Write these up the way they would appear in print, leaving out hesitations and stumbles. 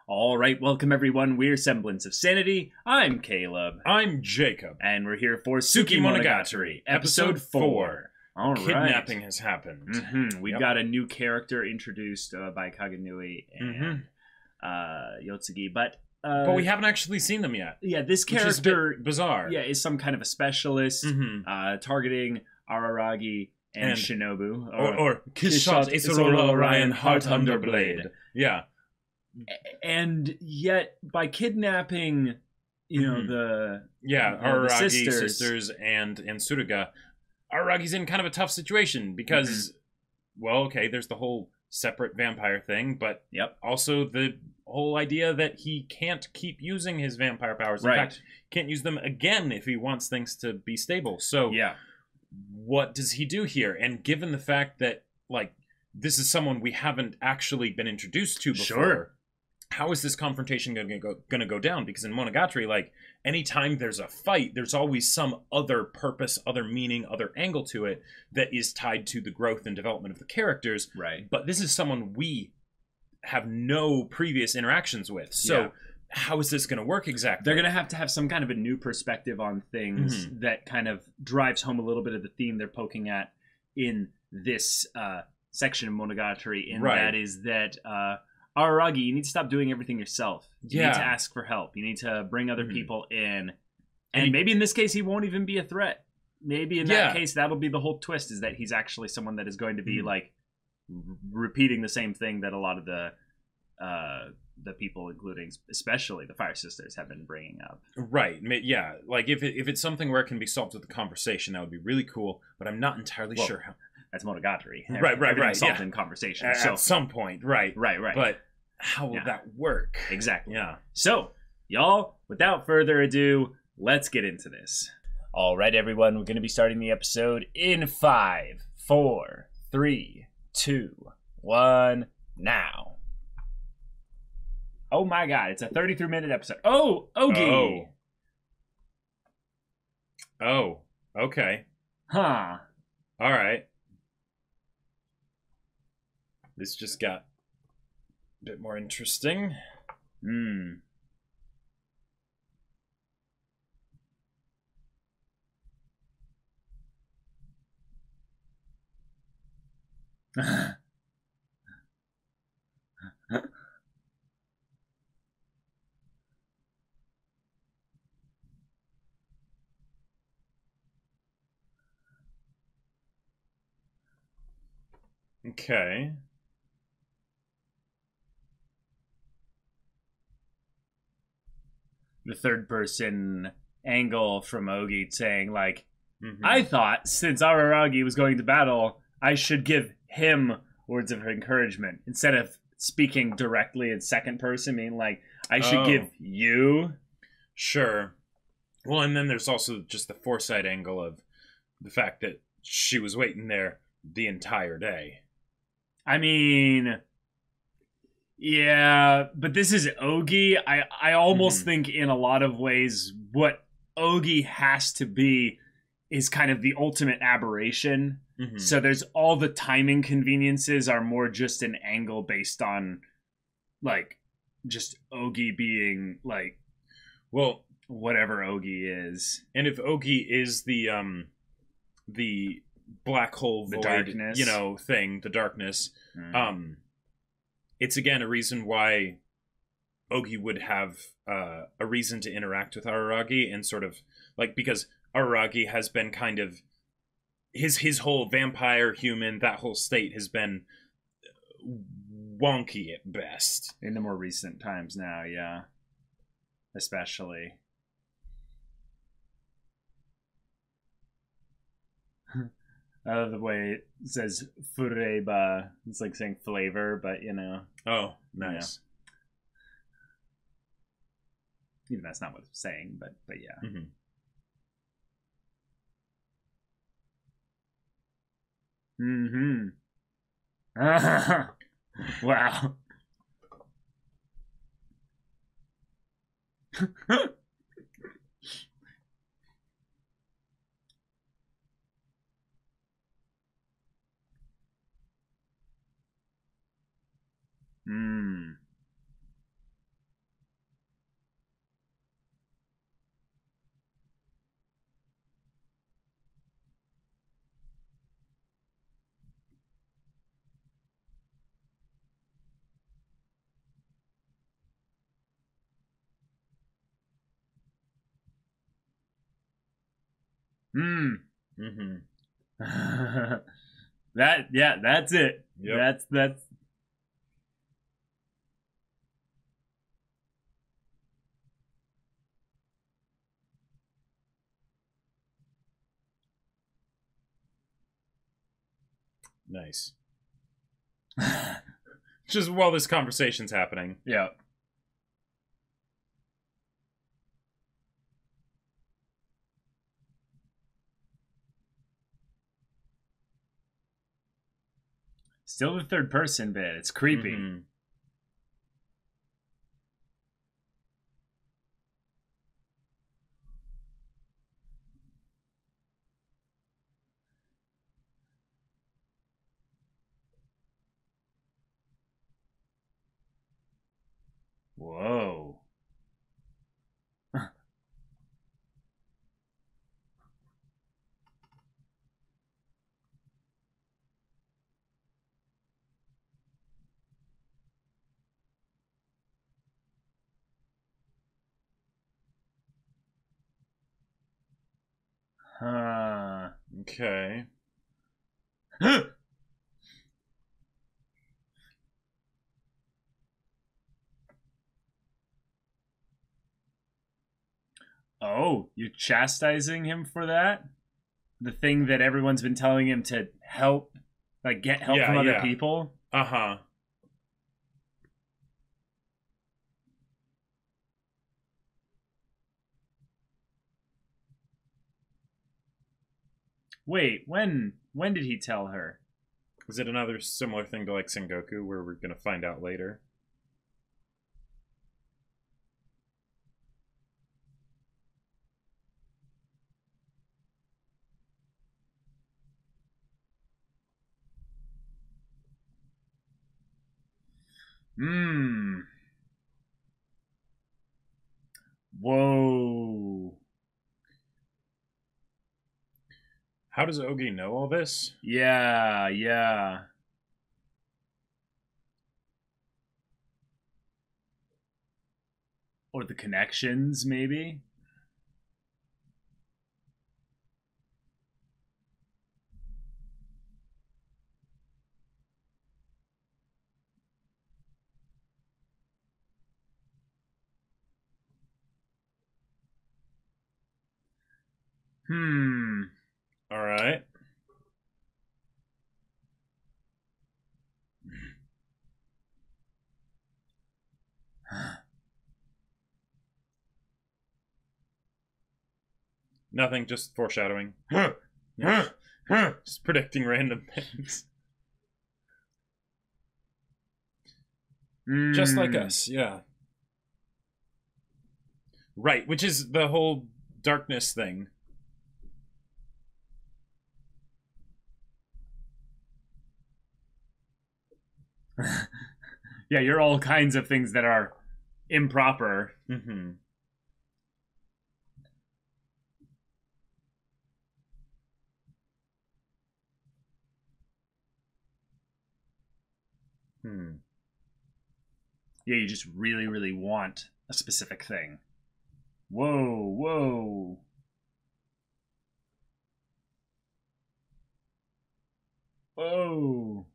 All right, welcome everyone. We're Semblance of Sanity. I'm Caleb, I'm Jacob. and we're here for Tsuki Monogatari, episode 4. All right. Kidnapping has happened. We've got a new character introduced by Kaganui and Yotsugi, but we haven't actually seen them yet. Yeah, this Which is a character bit bizarre. Yeah, is some kind of a specialist targeting Araragi and Shinobu, or Kishshot Isorola Orion Heart Underblade. Yeah. And yet, by kidnapping, the Araragi sisters and Tsuruga, Araragi's in kind of a tough situation because, there's the whole separate vampire thing, but also the whole idea that he can't keep using his vampire powers. In fact, can't use them again if he wants things to be stable. So, what does he do here? And given the fact that, this is someone we haven't actually been introduced to before, how is this confrontation going to go down? Because in Monogatari, anytime there's a fight, there's always some other purpose, other meaning, other angle to it that is tied to the growth and development of the characters. Right. But this is someone we have no previous interactions with. So how is this going to work exactly? They're going to have some kind of a new perspective on things that kind of drives home a little bit of the theme they're poking at in this section of Monogatari. And that is that... Araragi, you need to stop doing everything yourself. You need to ask for help. You need to bring other people in. And maybe in this case, he won't even be a threat. Maybe in that case, that'll be the whole twist, is that he's actually someone that is going to be, repeating the same thing that a lot of the people, including especially the Fire Sisters, have been bringing up. Right. Yeah. If it's something where it can be solved with a conversation, that would be really cool. But I'm not entirely sure how. That's Monogatari. Right. Solved in conversation. At some point, right. But how will that work? Exactly. Yeah. So, y'all, without further ado, let's get into this. All right, everyone, we're going to be starting the episode in 5, 4, 3, 2, 1, now. Oh my god, it's a 33-minute episode. Oh, Ogi! Oh, okay. Huh. All right. This just got a bit more interesting. Okay. The third person angle from Ogi saying, I thought since Araragi was going to battle, I should give him words of encouragement instead of speaking directly in second person, meaning I should give you. Sure. Well, and then there's also just the foresight angle of the fact that she was waiting there the entire day. I mean, yeah, but this is Ogi. I almost think in a lot of ways what Ogi has to be is kind of the ultimate aberration. So there's all the timing conveniences are more just an angle based on just Ogi being whatever Ogi is. And if Ogi is the black hole void, darkness, thing, the darkness, it's again a reason why Ogi would have a reason to interact with Araragi, and sort of because Araragi has been kind of his whole vampire human, that whole state has been wonky at best in the more recent times now, especially. I love the way it says fureba. It's like saying flavor, but Oh, nice. Even that's not what it's saying, but yeah. Wow. Hmm. Mm-hmm. That's it. Yep. That's Nice. Just while this conversation's happening. Yeah. Still the third person bit. It's creepy. Mm-hmm. Whoa. Huh. Okay. Oh, you're chastising him for that? The thing that everyone's been telling him to help, like get help from other people? Uh-huh. Wait, when did he tell her? Is it another similar thing to like Sengoku where we're gonna find out later? Hmm. Whoa. How does Ogi know all this? Yeah. Or the connections, maybe? Hmm. All right. Nothing, just foreshadowing. Just predicting random things. Just like us, yeah. Right, which is the whole darkness thing. Yeah, you're all kinds of things that are improper. Mm-hmm. Hmm. Yeah, you just really, really want a specific thing. Whoa. Whoa.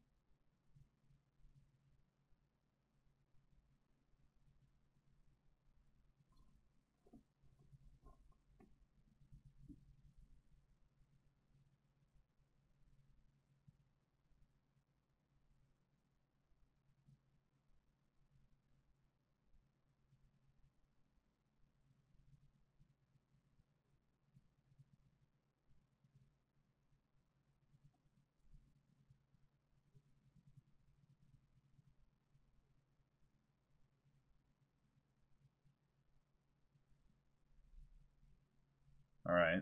All right.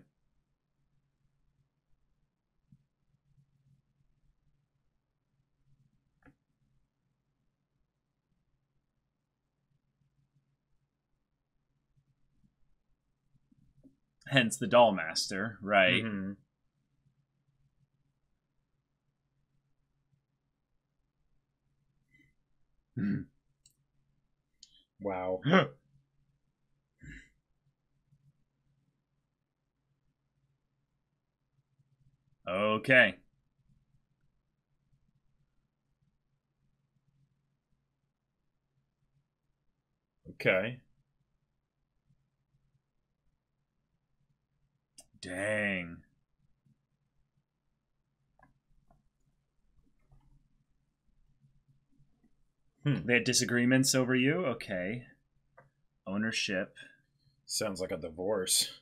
Hence the doll master, right? Mm-hmm. Wow. Okay. Okay. Dang. They had disagreements over you? Okay. Ownership. Sounds like a divorce.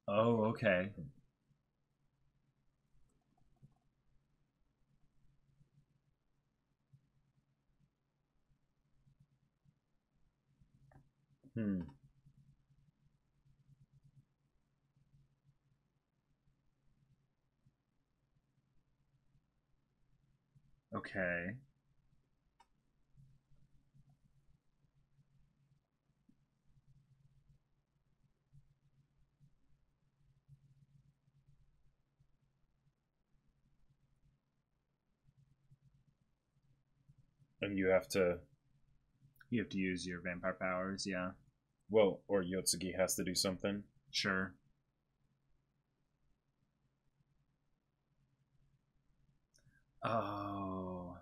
Oh, okay. Okay. And you have to... You have to use your vampire powers, yeah. Well, or Yotsugi has to do something. Sure. Oh.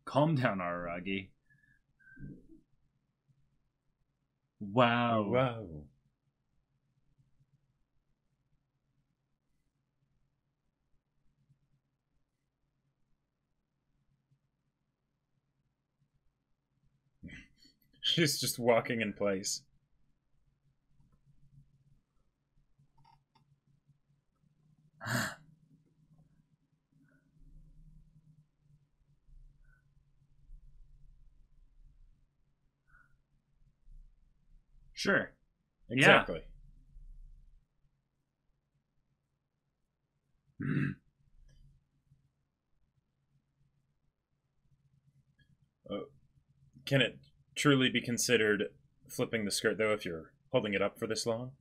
Calm down, Araragi. Wow. Oh, wow. She's just walking in place. Sure. Exactly. Yeah. Can it truly be considered flipping the skirt, though, if you're holding it up for this long?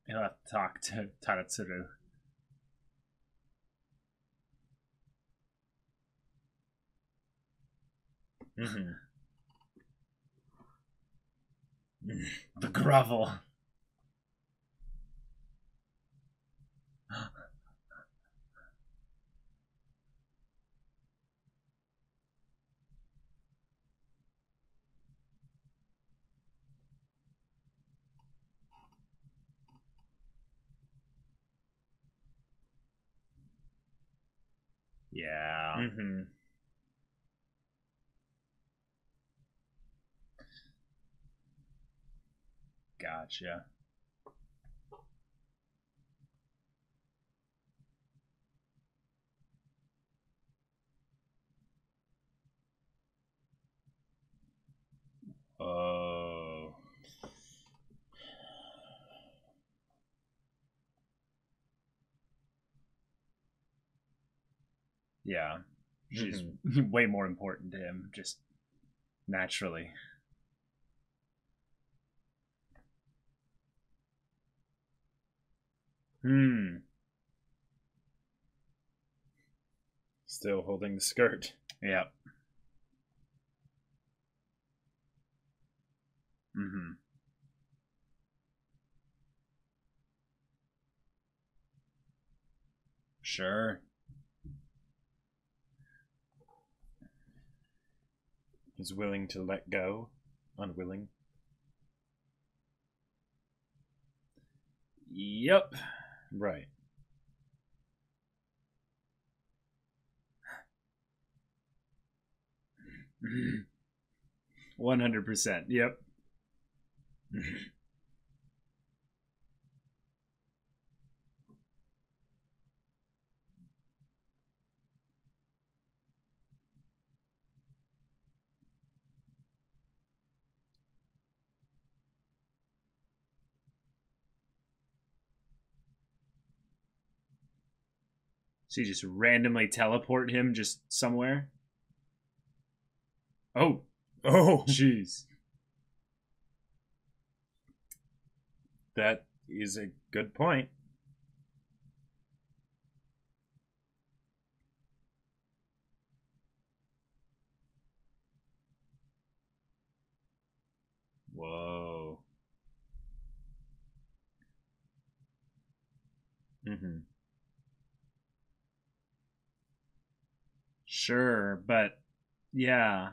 He'll have to talk to Taratsuru. Mm-hmm. The grovel. Yeah. Mm-hmm. Gotcha. Oh. Yeah. She's way more important to him, just naturally. Still holding the skirt. Yep. Mm-hmm. Sure. He's willing to let go. Unwilling. Yep. Right. Mm-hmm. 100%. Yep. So you just randomly teleport him just somewhere? Oh. Oh. Jeez. That is a good point. Whoa. Mm-hmm. Sure, but yeah.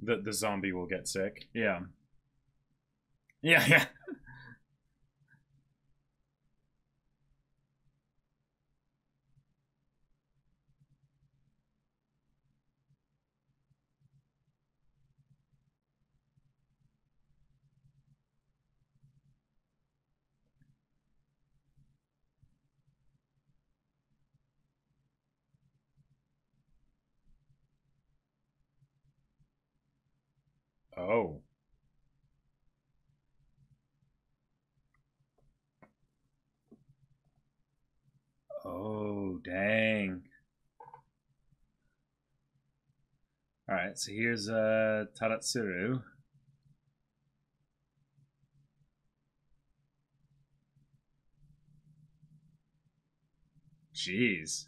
The zombie will get sick. Yeah. Yeah. Oh. Oh, dang. Alright, so here's Taratsuru. Jeez.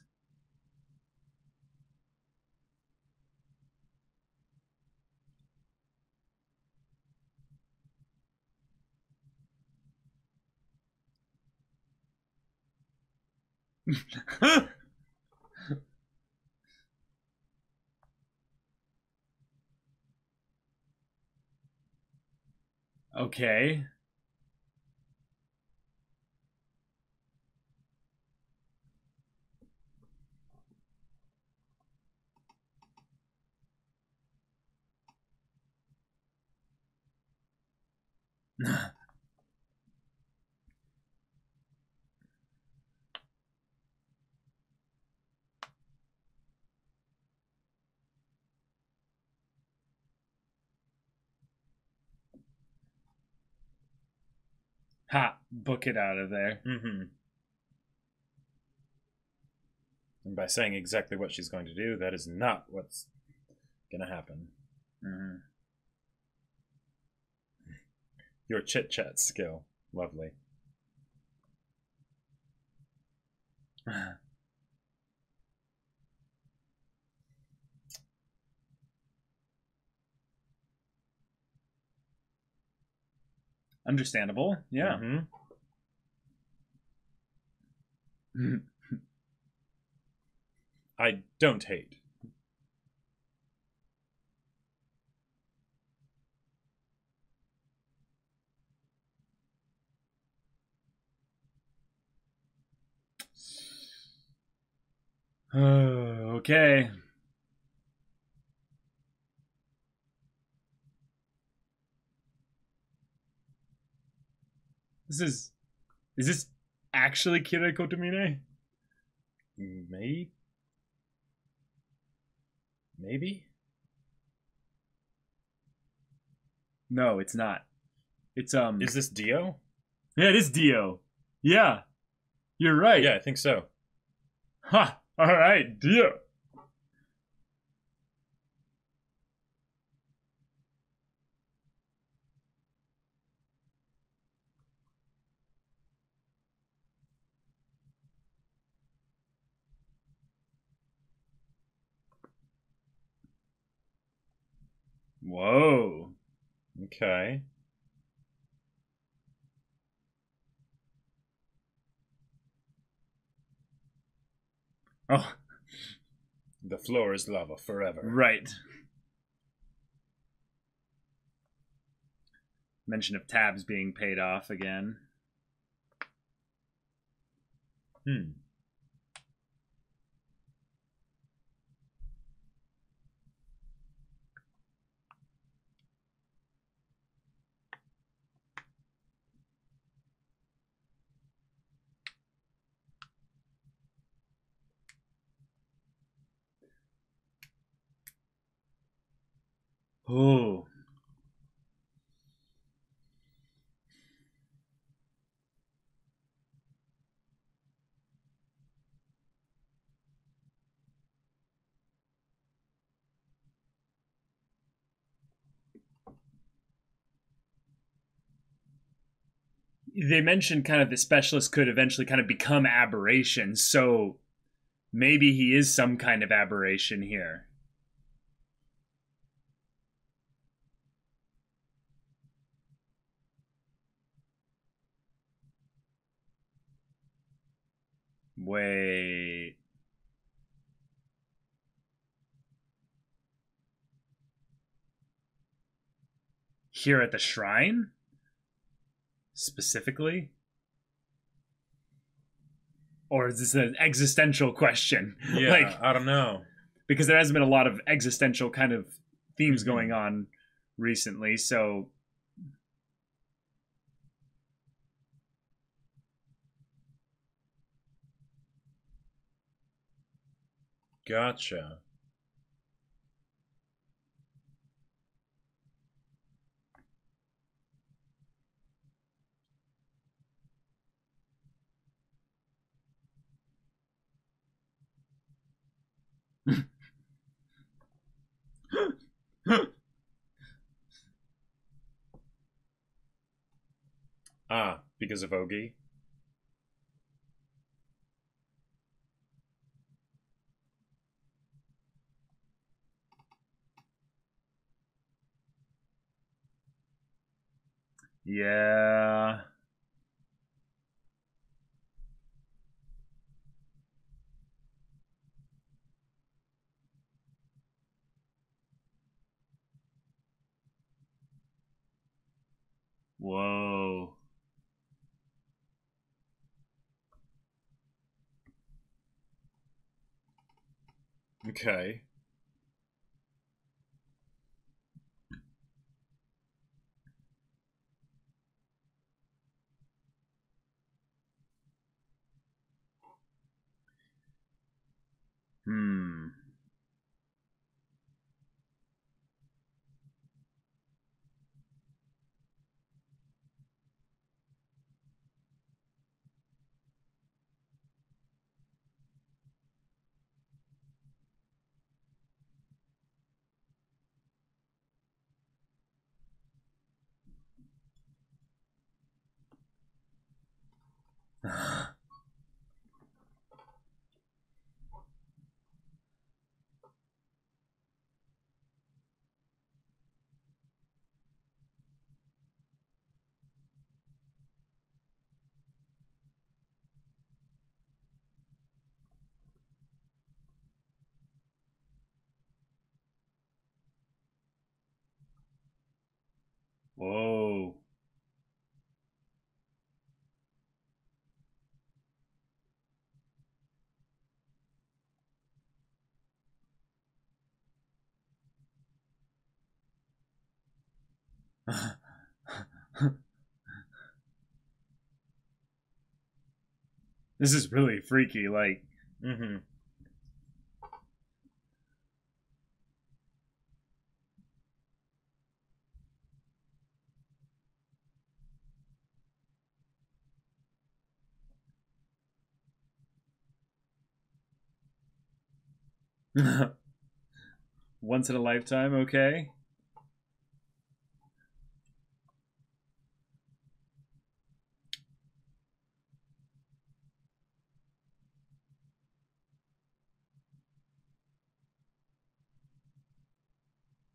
Okay. Ha! Book it out of there. Mm-hmm. And by saying exactly what she's going to do, that is not what's gonna happen. Mm-hmm. Your chit-chat skill. Lovely. Understandable. Yeah. Mm-hmm. I don't hate. Okay. Is this actually Kira Kotomine? Maybe? No, it's not. It's Is this Dio? Yeah, it is Dio. Yeah. You're right. Yeah, I think so. Ha! Alright, Dio. Whoa. Okay. Oh. The floor is lava forever. Right. Mention of tabs being paid off again. Hmm. Oh. They mentioned kind of the specialist could eventually kind of become aberration, so maybe he is some kind of aberration here. Wait. Here at the shrine? Specifically? Or is this an existential question? Yeah, like, I don't know. Because there hasn't been a lot of existential kind of themes going on recently, so... Gotcha. Because of Ogi? Yeah. Whoa. Okay. Hmm. Whoa. This is really freaky, like... Mm-hmm. Once in a lifetime, okay?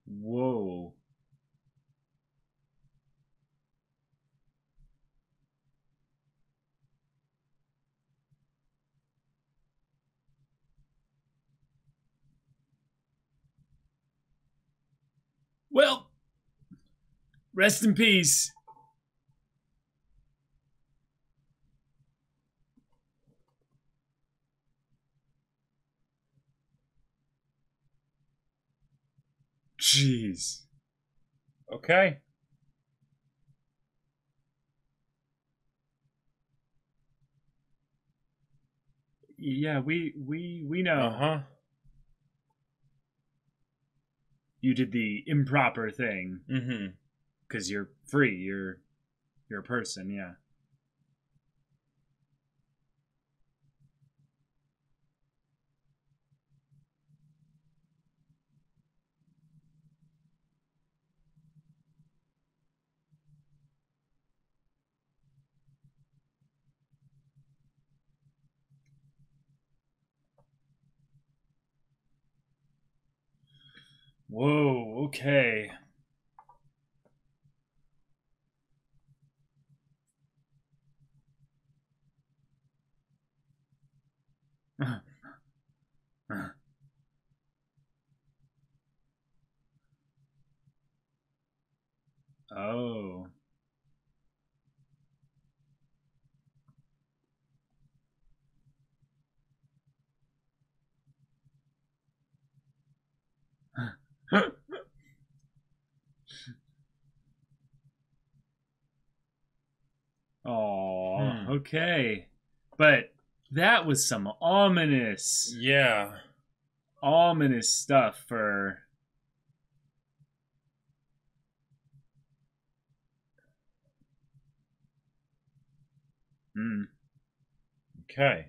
Whoa. Well, rest in peace. Okay. Yeah, we know. Uh-huh. You did the improper thing. Mm-hmm. Because you're free. You're a person, yeah. Whoa, okay. Oh. Oh, okay. But that was some ominous stuff for Okay.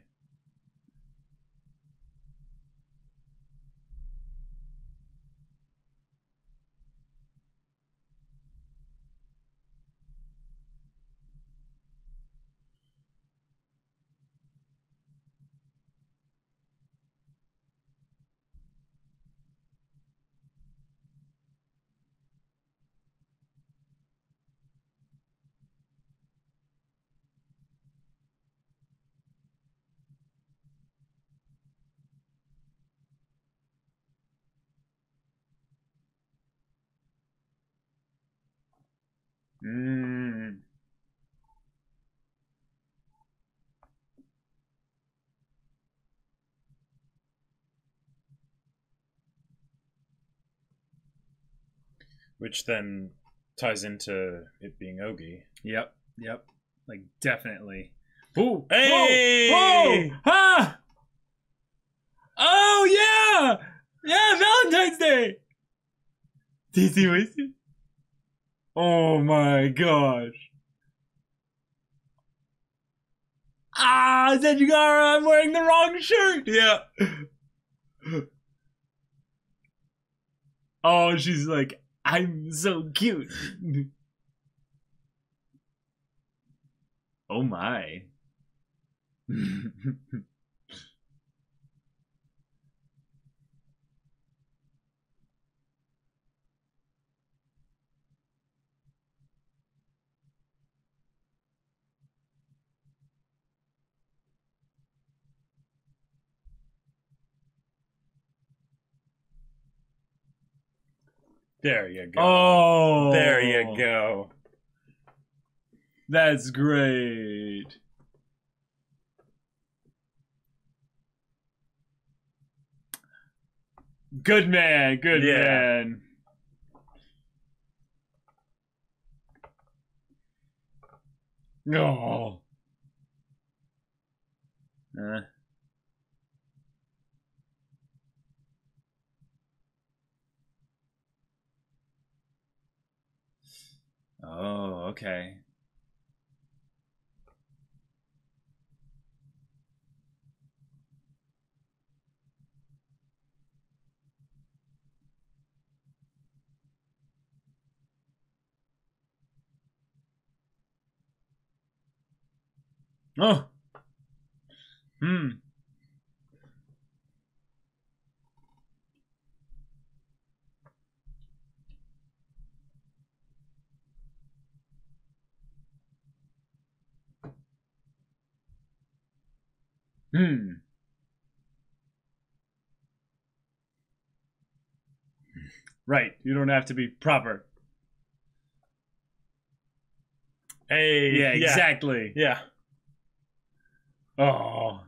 Which then ties into it being Ogi. Yep. Like, definitely. Ooh! Hey! Whoa! Ah! Oh, yeah! Yeah, Valentine's Day! Did you see it? Oh my gosh. Ah, Sejigara, I'm wearing the wrong shirt! Yeah. Oh, she's like, I'm so cute. Oh my. There you go. Oh. There you go. That's great. Good man. Good man. Oh. Oh, okay. Oh. Right. You don't have to be proper. Hey. Yeah, exactly. Yeah. Oh.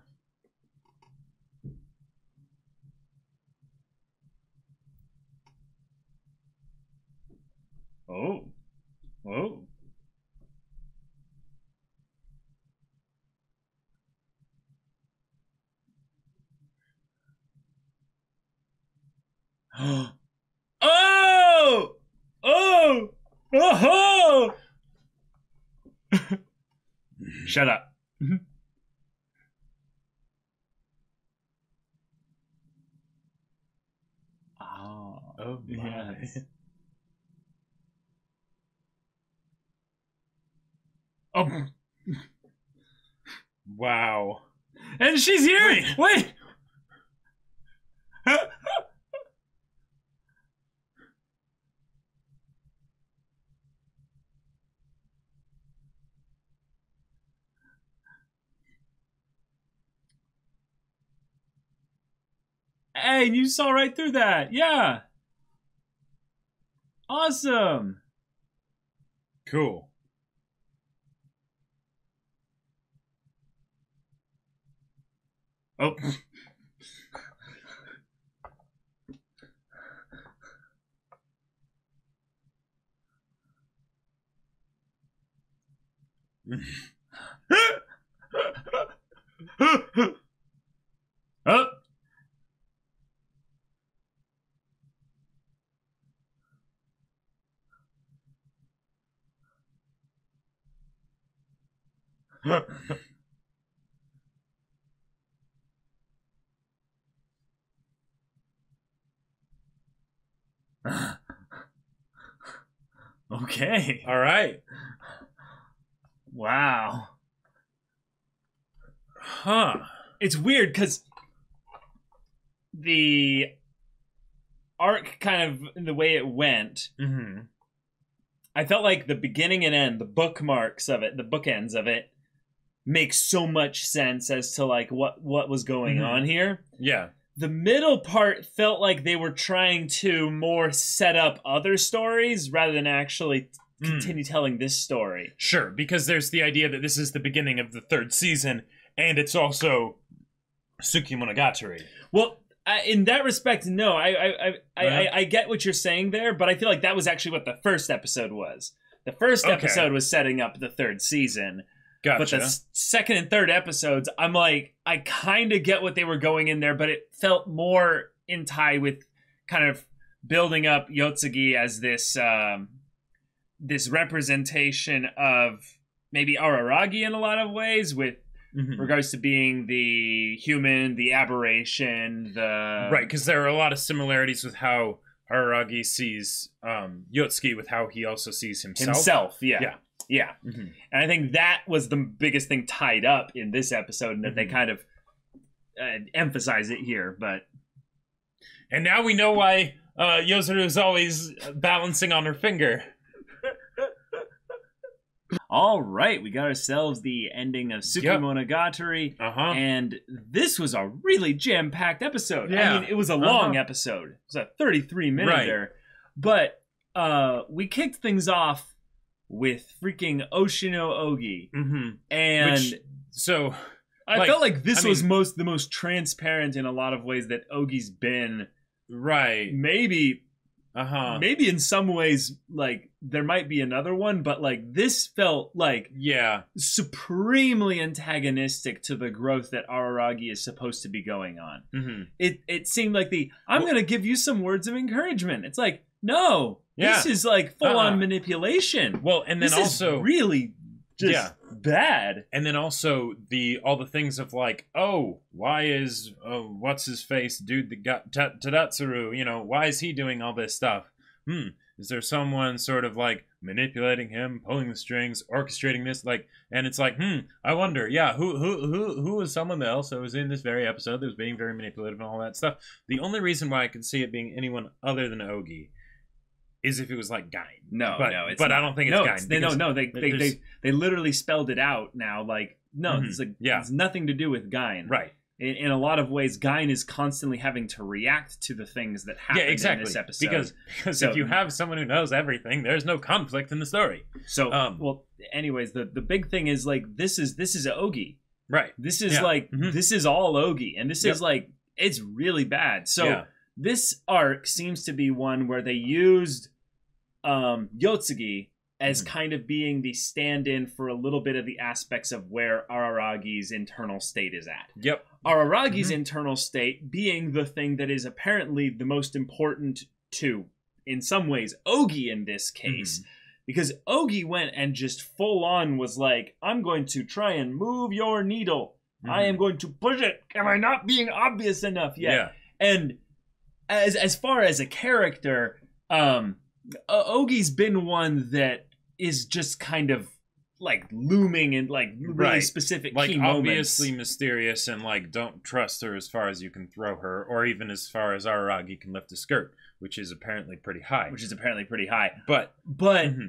Oh. Oh ho! Shut up. Oh my. Yes. Oh. Wow. And she's here! Wait! Hey, you saw right through that. Yeah. Awesome. Cool. Oh. Oh. Okay. All right. Wow. Huh. It's weird because the arc kind of the way it went, I felt like the beginning and end, the bookmarks of it, the bookends of it, make so much sense as to like what was going on here. Yeah. The middle part felt like they were trying to more set up other stories rather than actually continue telling this story. Sure, because there's the idea that this is the beginning of the 3rd season, and it's also Tsukumonogatari. Well, in that respect, no. I get what you're saying there, but I feel like that was actually what the first episode was. The first episode was setting up the 3rd season. Gotcha. But the second and third episodes, I'm like, I kind of get what they were going in there, but it felt more in tie with kind of building up Yotsugi as this this representation of maybe Araragi in a lot of ways, with regards to being the human, the aberration, the... Right, because there are a lot of similarities with how Araragi sees Yotsugi with how he also sees himself. Yeah. And I think that was the biggest thing tied up in this episode, and that they kind of emphasize it here. But and now we know why Yozuru is always balancing on her finger. All right, we got ourselves the ending of Tsukumonogatari, and this was a really jam-packed episode. Yeah. I mean, it was a long episode. It was a 33-minute there. But we kicked things off with freaking Oshino Ogi. And so I felt like this was the most transparent in a lot of ways that Ogi's been. Right. Maybe in some ways, like, there might be another one, but like this felt like supremely antagonistic to the growth that Araragi is supposed to be going on. It seemed like I'm going to give you some words of encouragement. It's like, no, this is like full-on manipulation. Well, and then this also is really just bad. And then also all the things of like, oh, why is what's his face dude that got Tadatsuru, you know, why is he doing all this stuff? Is there someone sort of like manipulating him, pulling the strings, orchestrating this? Like, and it's like, I wonder, who was someone else that was in this very episode that was being very manipulative and all that stuff? The only reason why I could see it being anyone other than Ogi is if it was like Gain. But I don't think it's Gain. They literally spelled it out now. Like, no, it's nothing to do with Gain. Right. In a lot of ways, Gain is constantly having to react to the things that happen in this episode. Because if you have someone who knows everything, there's no conflict in the story. So, well, anyways, the big thing is like this is Ogi. Right. This is this is all Ogi, and this is like it's really bad. So this arc seems to be one where they used Yotsugi as kind of being the stand-in for a little bit of the aspects of where Araragi's internal state is at. Yep. Araragi's internal state being the thing that is apparently the most important to, in some ways, Ogi in this case, because Ogi went and just full on was like, I'm going to try and move your needle. I am going to push it. Am I not being obvious enough yet? Yeah. And as far as a character, Ogi's been one that is just kind of like looming in like really specific like key moments. Obviously mysterious, and like don't trust her as far as you can throw her, or even as far as Araragi can lift a skirt, which is apparently pretty high. But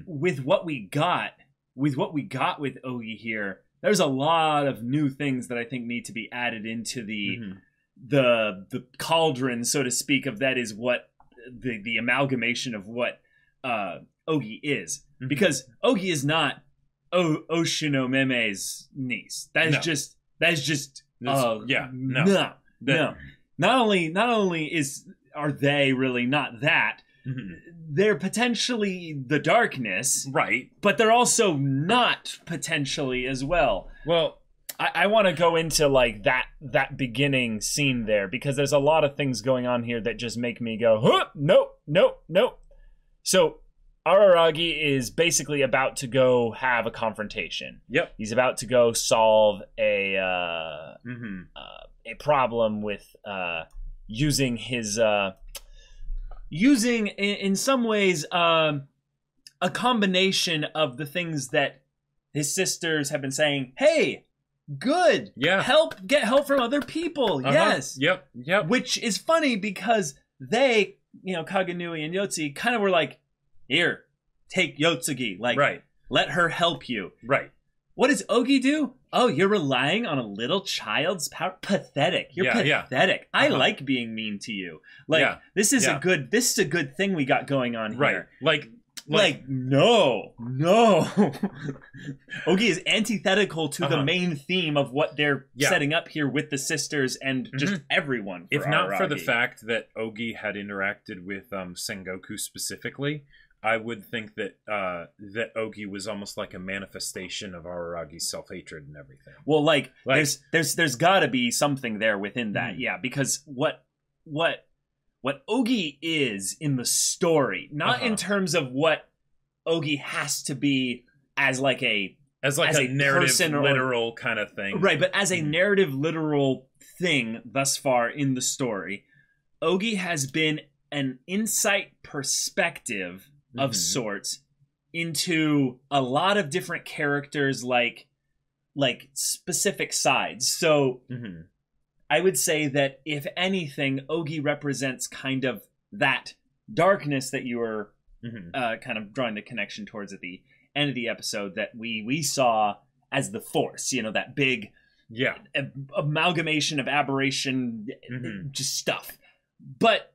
with what we got with Ogi here, there's a lot of new things that I think need to be added into the cauldron, so to speak, of that is what the amalgamation of what Ogi is. Because Ogi is not Oshinomeme's niece. That is just no. Not only are they really not that, they're potentially the darkness, right? But they're also not potentially as well. Well, I want to go into like that beginning scene there, because there's a lot of things going on here that just make me go, huh, nope. So Araragi is basically about to go have a confrontation. Yep. He's about to go solve a problem with using his in some ways a combination of the things that his sisters have been saying. Hey, good. Yeah. Get help from other people. Yes. Yep. Which is funny because they, Kaganui and Yotsugi kind of were like, here, take Yotsugi. Like, let her help you. Right. What does Ogi do? Oh, you're relying on a little child's power? Pathetic. You're pathetic. I like being mean to you. Like, this is a good thing we got going on here. Right. Like no. Ogi is antithetical to the main theme of what they're setting up here with the sisters and just everyone. If not for the fact that Ogi had interacted with Sengoku specifically, I would think that that Ogi was almost like a manifestation of Araragi's self-hatred and everything. Well, like there's got to be something there within that, because what Ogi is in the story, not in terms of what Ogi has to be as a narrative literal kind of thing, right? But as a narrative literal thing thus far in the story, Ogi has been an insight perspective of sorts into a lot of different characters, like specific sides. So I would say that if anything, Ogi represents kind of that darkness that you were kind of drawing the connection towards at the end of the episode that we saw as the Force, that big amalgamation of aberration, just stuff. But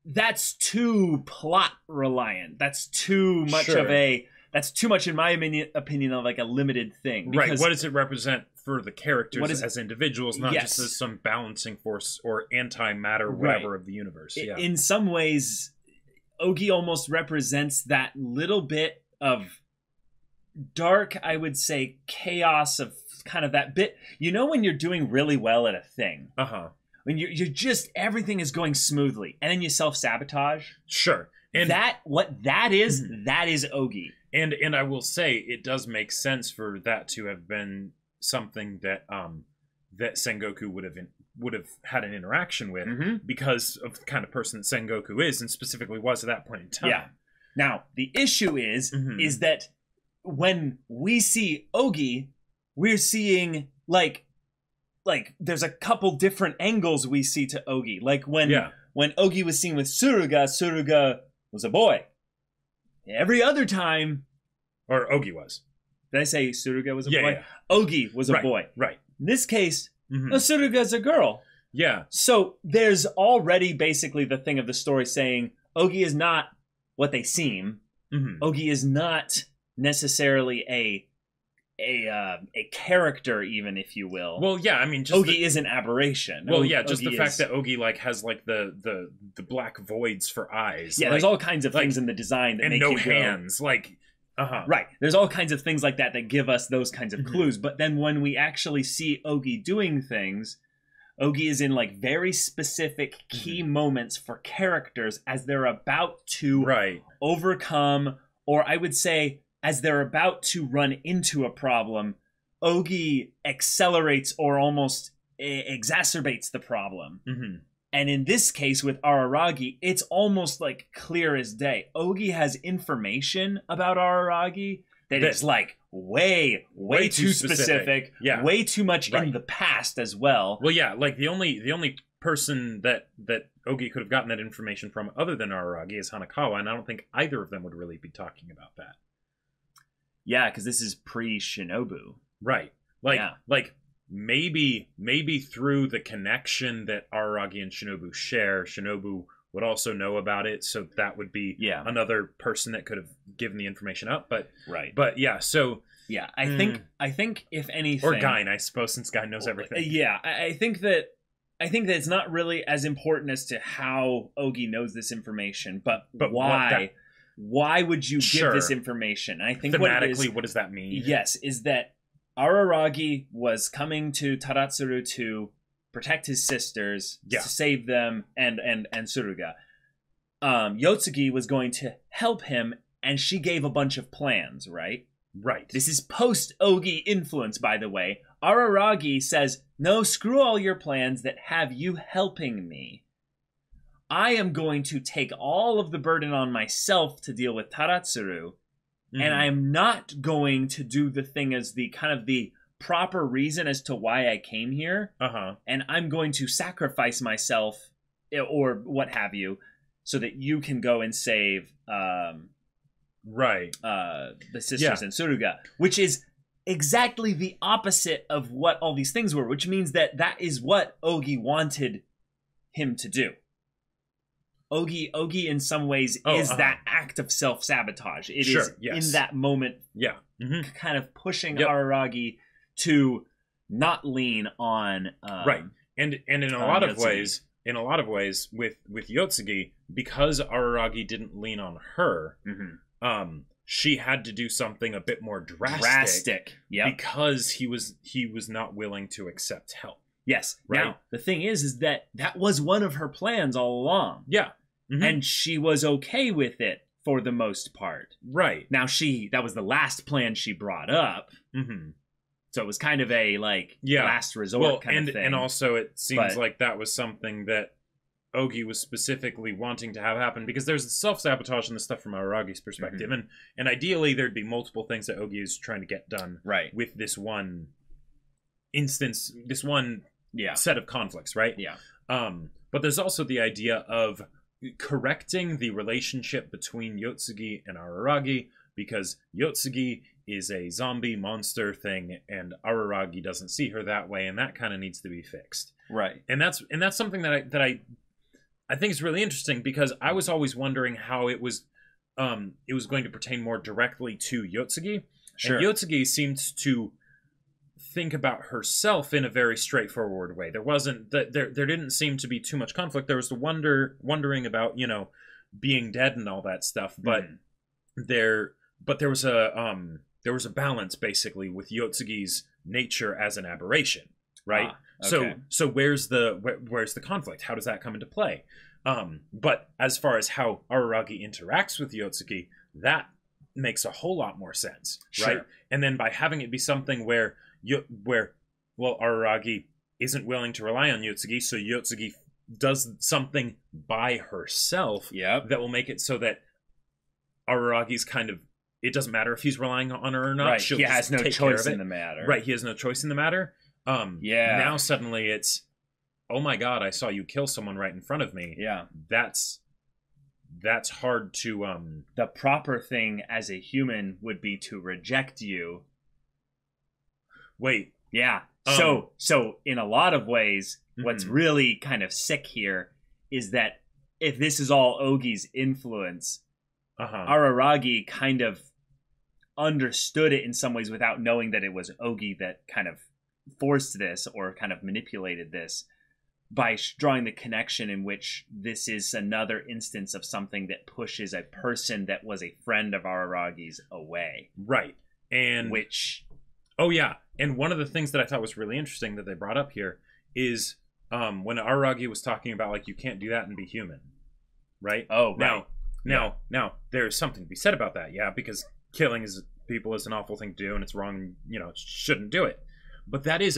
that's too plot reliant. That's too much in my opinion of like a limited thing. Right. What does it represent for the characters as individuals, not just as some balancing force or antimatter whatever of the universe? In some ways, Ogi almost represents that little bit of dark, I would say, chaos of kind of that bit. When you're doing really well at a thing. When you're just, everything is going smoothly, and then you self-sabotage. Sure. And that is Ogi. And I will say, it does make sense for that to have been something that that Sengoku would have had an interaction with, because of the kind of person that Sengoku is, and specifically was at that point in time. Yeah. Now, the issue is that when we see Ogi, we're seeing like there's a couple different angles we see to Ogi. Like when Ogi was seen with Suruga was a boy. Every other time, or Ogi was. Did I say Suruga was a boy? Yeah. Ogi was a boy. Right. In this case, Suruga's a girl. Yeah. So there's already basically the thing of the story saying Ogi is not what they seem. Ogi is not necessarily a character, even, if you will. Well, yeah, I mean, just Ogi is an aberration. Well, yeah, just Ogi the fact that Ogi has the black voids for eyes. Yeah, there's all kinds of things in the design that make no you hands. Right. There's all kinds of things like that give us those kinds of clues. But then when we actually see Ogi doing things, Ogi is in very specific key moments for characters as they're about to overcome or I would say as they're about to run into a problem, Ogi accelerates or almost exacerbates the problem. Mm-hmm. And in this case with Araragi, it's almost like clear as day. Ogi has information about Araragi that is like way too specific, yeah, way too much in the past as well. Well, yeah, like the only person that Ogi could have gotten that information from other than Araragi is Hanakawa, and I don't think either of them would really be talking about that. Yeah, because this is pre-Shinobu. Right. Like maybe through the connection that Araragi and Shinobu share, Shinobu would also know about it, so that would be another person that could have given the information up. But yeah, so yeah, I think if anything, or Gain, I suppose, since Gain knows everything. Yeah, I think that it's not really as important as to how Ogi knows this information, but why. Why would you give this information? I think thematically, what does that mean? Yes, is that Araragi was coming to Taratsuru to protect his sisters, to save them, and Suruga. Yotsugi was going to help him, and she gave a bunch of plans, right? Right. This is post-Ogi influence, by the way. Araragi says, no, screw all your plans that have you helping me. I am going to take all of the burden on myself to deal with Taratsuru, and I am not going to do the thing as the kind of the proper reason as to why I came here. And I'm going to sacrifice myself, or what have you, so that you can go and save the sisters and Suruga, which is exactly the opposite of what all these things were, which means that is what Ogi wanted him to do. Ogi in some ways is that act of self-sabotage. It is in that moment kind of pushing Araragi to not lean on and in a lot of ways with Yotsugi, because Araragi didn't lean on her, she had to do something a bit more drastic because he was not willing to accept help. Yes. Right. Now, the thing is that was one of her plans all along. Yeah. And she was okay with it for the most part. Right. Now that was the last plan she brought up. So it was kind of a last resort kind of thing. And also it seems like that was something that Ogi was specifically wanting to have happen, because there's self-sabotage and the stuff from Araragi's perspective. And ideally there'd be multiple things that Ogi is trying to get done with this one instance, this one set of conflicts, right? Yeah. But there's also the idea of correcting the relationship between Yotsugi and Araragi, because Yotsugi is a zombie monster thing and Araragi doesn't see her that way, and that kind of needs to be fixed. Right. And that's something that I think is really interesting, because I was always wondering how it was going to pertain more directly to Yotsugi. Sure. And Yotsugi seemed to think about herself in a very straightforward way. There wasn't there didn't seem to be too much conflict. There was the wondering about, being dead and all that stuff, but there was a balance basically with Yotsugi's nature as an aberration, right? Okay. So where's the conflict? How does that come into play? But as far as how Araragi interacts with Yotsugi, that makes a whole lot more sense, right? Sure. And then by having it be something where Araragi isn't willing to rely on Yotsugi, so Yotsugi does something by herself that will make it so that Araragi's kind of, it doesn't matter if he's relying on her or not. Right. He has no choice in the matter. Right. He has no choice in the matter. Now suddenly it's, oh my God, I saw you kill someone right in front of me. Yeah. That's hard to the proper thing as a human would be to reject you. Wait. Yeah. So in a lot of ways, what's really kind of sick here is that if this is all Ogi's influence, Araragi kind of understood it in some ways without knowing that it was Ogi that kind of forced this or kind of manipulated this, by drawing the connection in which this is another instance of something that pushes a person that was a friend of Araragi's away. Right. And which... Oh, yeah. And one of the things that I thought was really interesting that they brought up here is when Araragi was talking about, you can't do that and be human. Right? Oh, right. Now, there's something to be said about that, because killing people is an awful thing to do, and it's wrong, shouldn't do it. But that is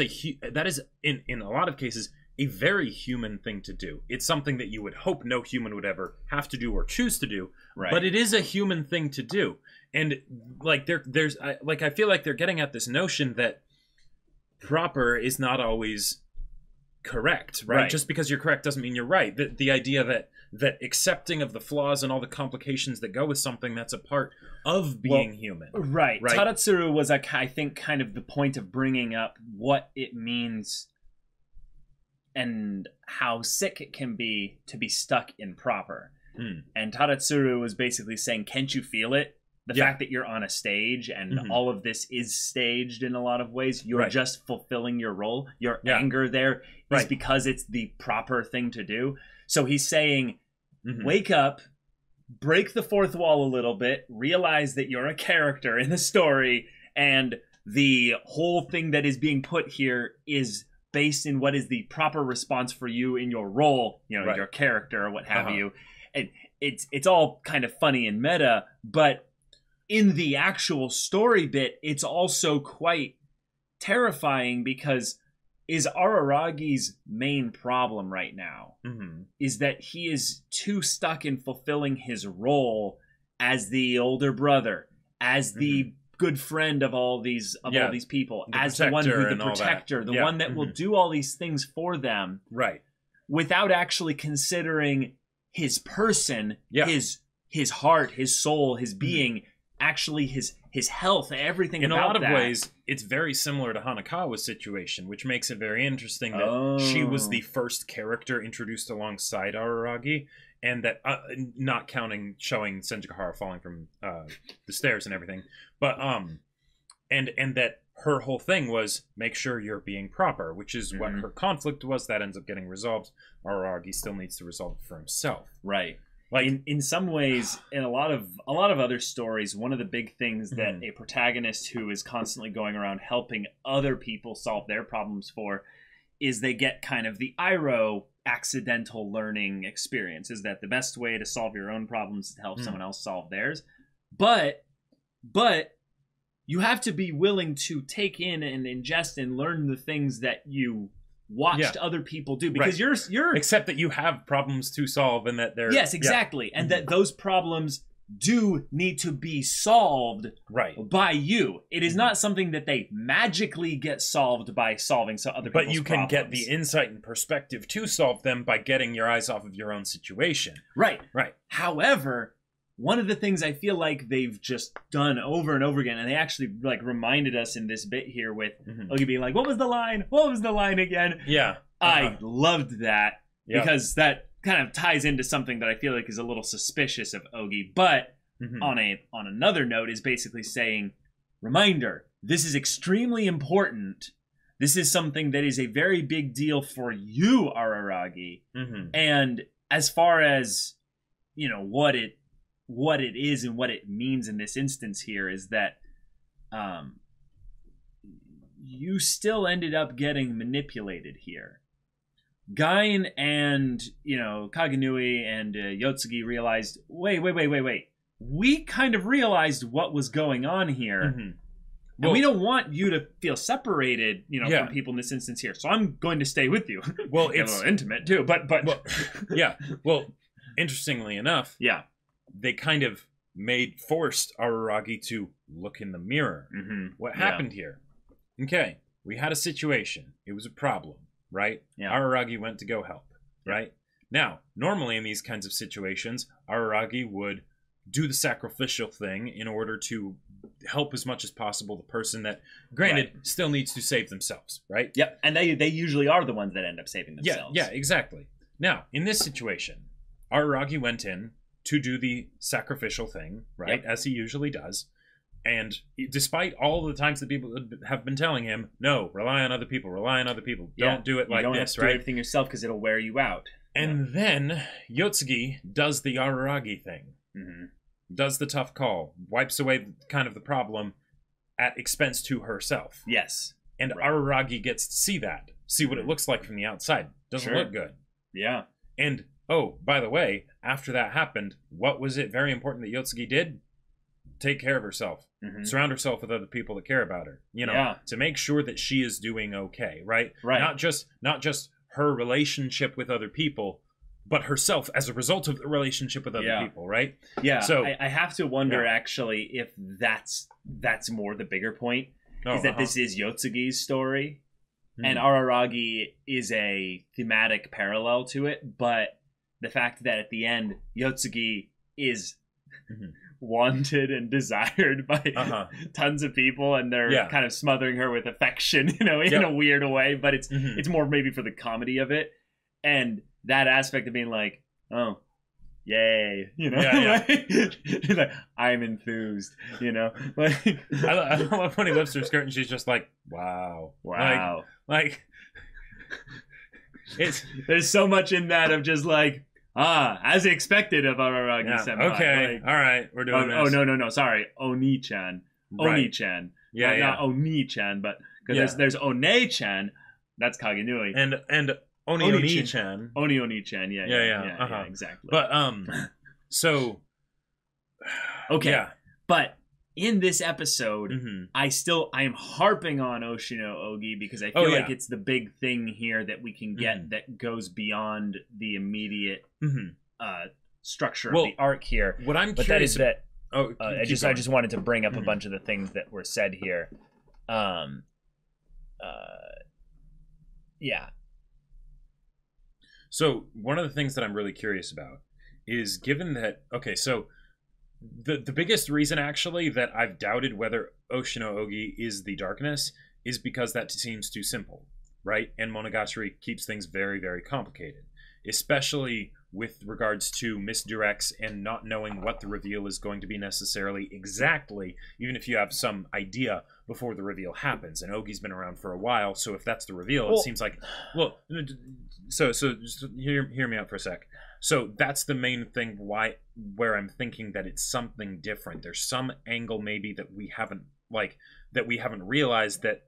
in a lot of cases a very human thing to do. It's something that you would hope no human would ever have to do or choose to do, but it is a human thing to do. And like I feel like they're getting at this notion that proper is not always correct, right? Just because you're correct doesn't mean you're right. The idea that accepting of the flaws and all the complications that go with something, that's a part of being human. Right. Tadatsuru was, I think, kind of the point of bringing up what it means and how sick it can be to be stuck in proper. And Tadatsuru was basically saying, can't you feel it? The fact that you're on a stage and all of this is staged in a lot of ways, you're just fulfilling your role. Your anger there is because it's the proper thing to do. So he's saying, wake up, break the fourth wall a little bit, realize that you're a character in the story, and the whole thing that is being put here is based in what is the proper response for you in your role, your character or what have you. And it's all kind of funny and meta, but in the actual story bit, it's also quite terrifying, because is Araragi's main problem right now is that he is too stuck in fulfilling his role as the older brother, as the good friend of all these people, as the one who the protector, the one that will do all these things for them, without actually considering his person, his heart, his soul, his being, actually his health, everything in about a lot of ways. It's very similar to Hanakawa's situation, which makes it very interesting that she was the first character introduced alongside Araragi, and that not counting showing Senjikahara falling from the stairs and everything, but and that her whole thing was make sure you're being proper, which is what her conflict was. That ends up getting resolved. Araragi still needs to resolve it for himself, right? Like in some ways, in a lot of other stories, one of the big things that a protagonist who is constantly going around helping other people solve their problems for is they get kind of the Iroh accidental learning experience. Is that the best way to solve your own problems is to help someone else solve theirs? But you have to be willing to take in and ingest and learn the things that you watched other people do, because you're except that you have problems to solve, and that they're exactly, and that those problems do need to be solved by you. It is not something that they magically get solved by solving other people's problems. But you can get the insight and perspective to solve them by getting your eyes off of your own situation. Right. However, one of the things I feel like they've just done over and over again, and they actually reminded us in this bit here with Ogi being like, what was the line? What was the line again? I loved that because that kind of ties into something that I feel like is a little suspicious of Ogi. But on another note is basically saying, reminder, this is extremely important. This is something that is a very big deal for you, Araragi. And as far as, what it is and what it means in this instance here is that you still ended up getting manipulated here. Gain and Kagenui and Yotsugi realized, wait, we kind of realized what was going on here, and we don't want you to feel separated from people in this instance here, so I'm going to stay with you. Well, it's a little intimate too, but well, interestingly enough, they kind of forced Araragi to look in the mirror. What happened here? Okay, we had a situation. It was a problem, right? Araragi went to go help, right? Now, normally in these kinds of situations, Araragi would do the sacrificial thing in order to help as much as possible the person that, granted, still needs to save themselves, right? Yep, and they usually are the ones that end up saving themselves. Yeah, exactly. Now, in this situation, Araragi went in to do the sacrificial thing, right, as he usually does. And despite all the times that people have been telling him, no, rely on other people, don't do it like this, right? You don't have to do everything yourself because it'll wear you out. And then Yotsugi does the Araragi thing, does the tough call, wipes away kind of the problem at expense to herself. Yes. And Araragi gets to see what it looks like from the outside. Doesn't look good. Yeah. And oh, by the way, after that happened, what was it very important that Yotsugi did? Take care of herself. Mm-hmm. Surround herself with other people that care about her. You know, to make sure that she is doing okay, right? Right. Not just her relationship with other people, but herself as a result of the relationship with other people, right? Yeah. So I have to wonder actually if that's more the bigger point, is that this is Yotsugi's story, and Araragi is a thematic parallel to it, but the fact that at the end Yotsugi is wanted and desired by tons of people, and they're kind of smothering her with affection, you know, in a weird way, but it's more maybe for the comedy of it, and that aspect of being like, oh, yay, you know, like, I'm enthused, you know. Like, I love when he lifts her skirt and she's just like, wow, like there's so much in that of just like, as expected of Araragi senpai. Okay, like, all right, we're doing this. Oh no, sorry, Oni-chan, Oni-chan, not Oni-chan, but because there's One-chan, that's Kagenui, and Oni-chan. Oni-chan, yeah, exactly. But so okay, but in this episode, I am harping on Oshino Ogi because I feel like it's the big thing here that we can get that goes beyond the immediate structure of the arc here. What I'm curious that is that I just wanted to bring up a bunch of the things that were said here. So one of the things that I'm really curious about is, given that, so the biggest reason actually that I've doubted whether Oshino Ogi is the darkness is because that seems too simple, right? And Monogatari keeps things very, very complicated, especially with regards to misdirects and not knowing what the reveal is going to be necessarily exactly, even if you have some idea before the reveal happens. And Ogi's been around for a while, so if that's the reveal, it seems like, so just hear me out for a sec. So that's the main thing where I'm thinking that it's something different. There's some angle maybe that we haven't realized that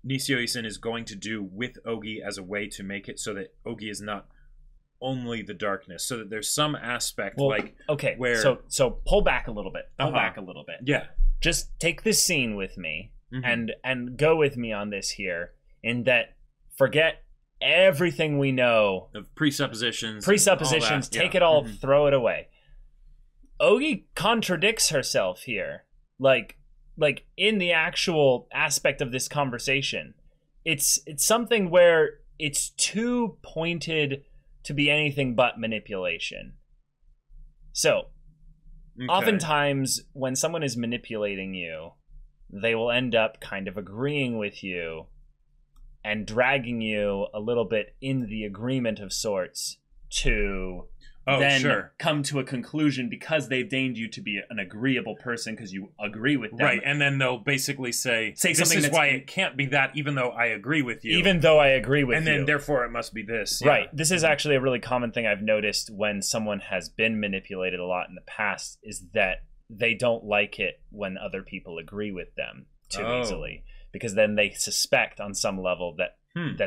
Nisio-Isin is going to do with Ogi as a way to make it so that Ogi is not only the darkness. So that there's some aspect where so pull back a little bit. Yeah. Just take this scene with me and go with me on this here, in that forget everything we know of presuppositions, take it all, throw it away. Ogi contradicts herself here, like in the actual aspect of this conversation. It's something where it's too pointed to be anything but manipulation. So oftentimes when someone is manipulating you, they will end up kind of agreeing with you and dragging you a little bit in the agreement of sorts to come to a conclusion because they've deigned you to be an agreeable person because you agree with them. Right, and then they'll basically say this is why it can't be that, even though I agree with you. Even though I agree with you. And then therefore it must be this. Yeah. Right. This is actually a really common thing I've noticed when someone has been manipulated a lot in the past, is that they don't like it when other people agree with them too easily. Because then they suspect on some level that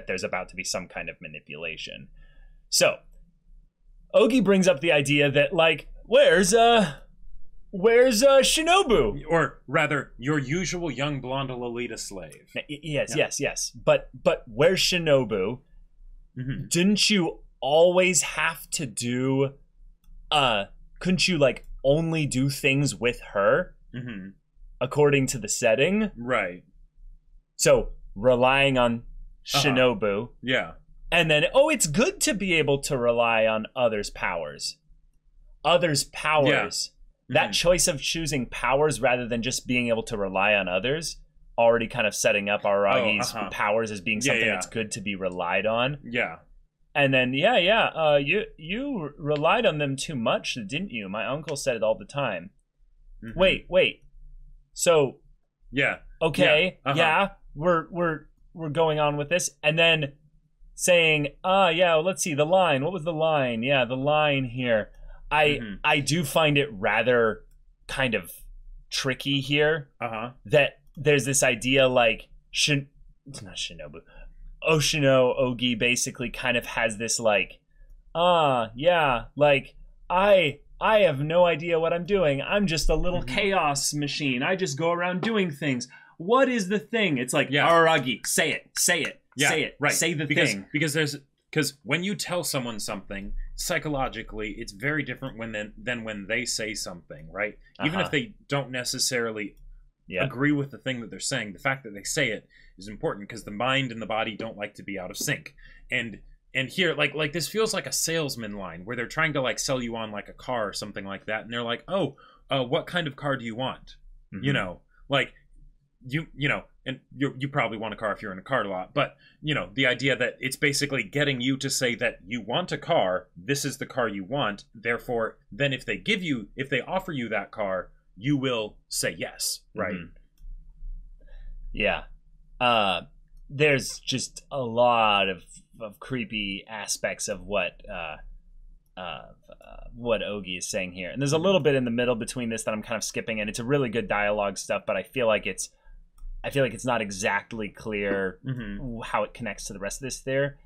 there's about to be some kind of manipulation. So Ogi brings up the idea that, like, where's Shinobu? Or rather, your usual young blonde Lolita slave. Yes. But where's Shinobu? Didn't you always have to do couldn't you like only do things with her according to the setting? Right. So relying on Shinobu. Yeah. And then, it's good to be able to rely on others' powers. That choice of choosing powers rather than just being able to rely on others, already kind of setting up Aragi's powers as being something that's good to be relied on. Yeah. And then, you relied on them too much, didn't you? My uncle said it all the time. Wait. So, okay, we're going on with this, and then saying, let's see, the line. What was the line? Yeah, the line here. I do find it rather kind of tricky here. That there's this idea like it's not Shinobu. Oshino Ogi basically kind of has this like, yeah, like I have no idea what I'm doing. I'm just a little chaos machine. I just go around doing things. What is the thing? It's like, Araragi, say it, say it, say it, right. Say the thing. Because when you tell someone something, psychologically, it's very different than when they say something, right? Even if they don't necessarily agree with the thing that they're saying, the fact that they say it is important because the mind and the body don't like to be out of sync. And here, like this feels like a salesman line where they're trying to like sell you on like a car or something like that, and they're like, oh, what kind of car do you want? You know, like you know, and you probably want a car if you're in a car lot, but you know, the idea that it's basically getting you to say that you want a car, this is the car you want, therefore then if they offer you that car, you will say yes, right? Yeah. There's just a lot of creepy aspects of what Ogi is saying here, and there's a little bit in the middle between this that I'm kind of skipping, and it's a really good dialogue stuff, but I feel like it's not exactly clear how it connects to the rest of this there.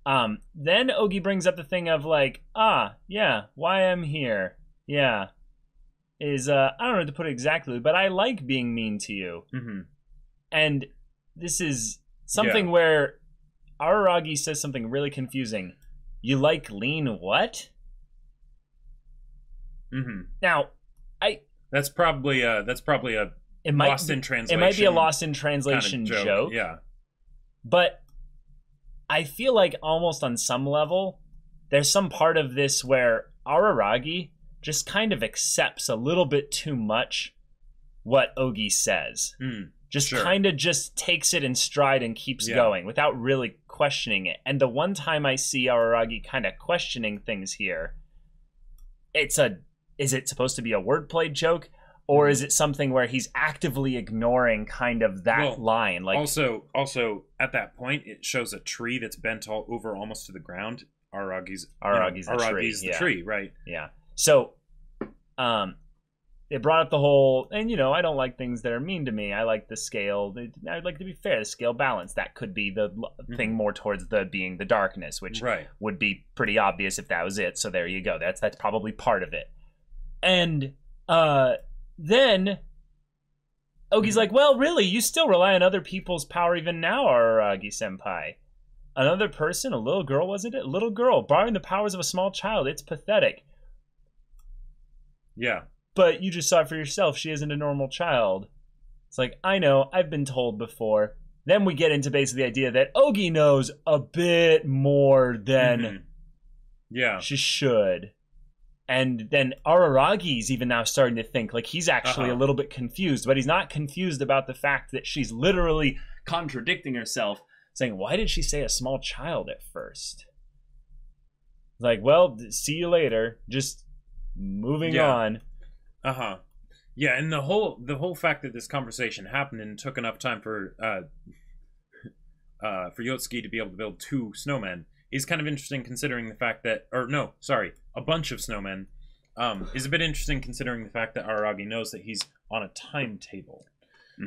Then Ogi brings up the thing of like, yeah, why I'm here, is I don't know how to put it exactly, but I like being mean to you, and this is something where Araragi says something really confusing. You like lean what? Now, that's probably a lost in translation. It might be a lost in translation kind of joke. Yeah. But I feel like almost on some level, there's some part of this where Araragi just kind of accepts a little bit too much what Ogi says. Kind of just takes it in stride and keeps going without really questioning it. And the one time I see Araragi kind of questioning things here, is it supposed to be a wordplay joke? Or is it something where he's actively ignoring kind of that line? Like also at that point, it shows a tree that's bent all over almost to the ground. Aragi's the tree, right? Yeah. So, it brought up the whole, and I don't like things that are mean to me. I like the scale. I'd like to be fair. The scale balance. That could be the thing more towards being the darkness, which would be pretty obvious if that was it. So there you go. That's probably part of it. And then Ogi's like, well, really, you still rely on other people's power even now, Araragi-senpai. Another person, a little girl, wasn't it? A little girl, borrowing the powers of a small child. It's pathetic. Yeah. But you just saw it for yourself. She isn't a normal child. It's like, I know, I've been told before. Then we get into basically the idea that Ogi knows a bit more than she should. And then Araragi's even now starting to think like he's actually a little bit confused, but he's not confused about the fact that she's literally contradicting herself, saying, why did she say a small child at first? Like, well, see you later. Just moving on. Yeah, and the whole fact that this conversation happened and took enough time for Yotsuki to be able to build 2 snowmen is kind of interesting considering the fact that, a bunch of snowmen, is a bit interesting considering the fact that Araragi knows that he's on a timetable.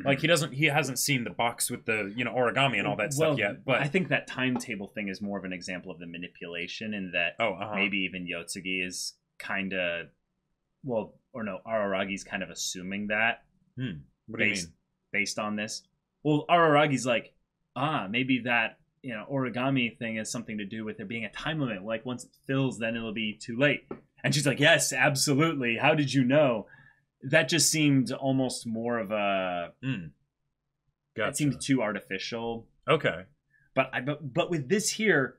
Like he hasn't seen the box with the origami and all that stuff yet. But I think that timetable thing is more of an example of the manipulation, in that maybe even Yotsugi is kind of, Araragi's kind of assuming that. What do you mean? Based on this? Well, Araragi's like, maybe that origami thing has something to do with there being a time limit. Like once it fills, then it'll be too late. And she's like, yes, absolutely. How did you know? That just seemed almost more of a. Gotcha. It seemed too artificial. Okay. But with this here,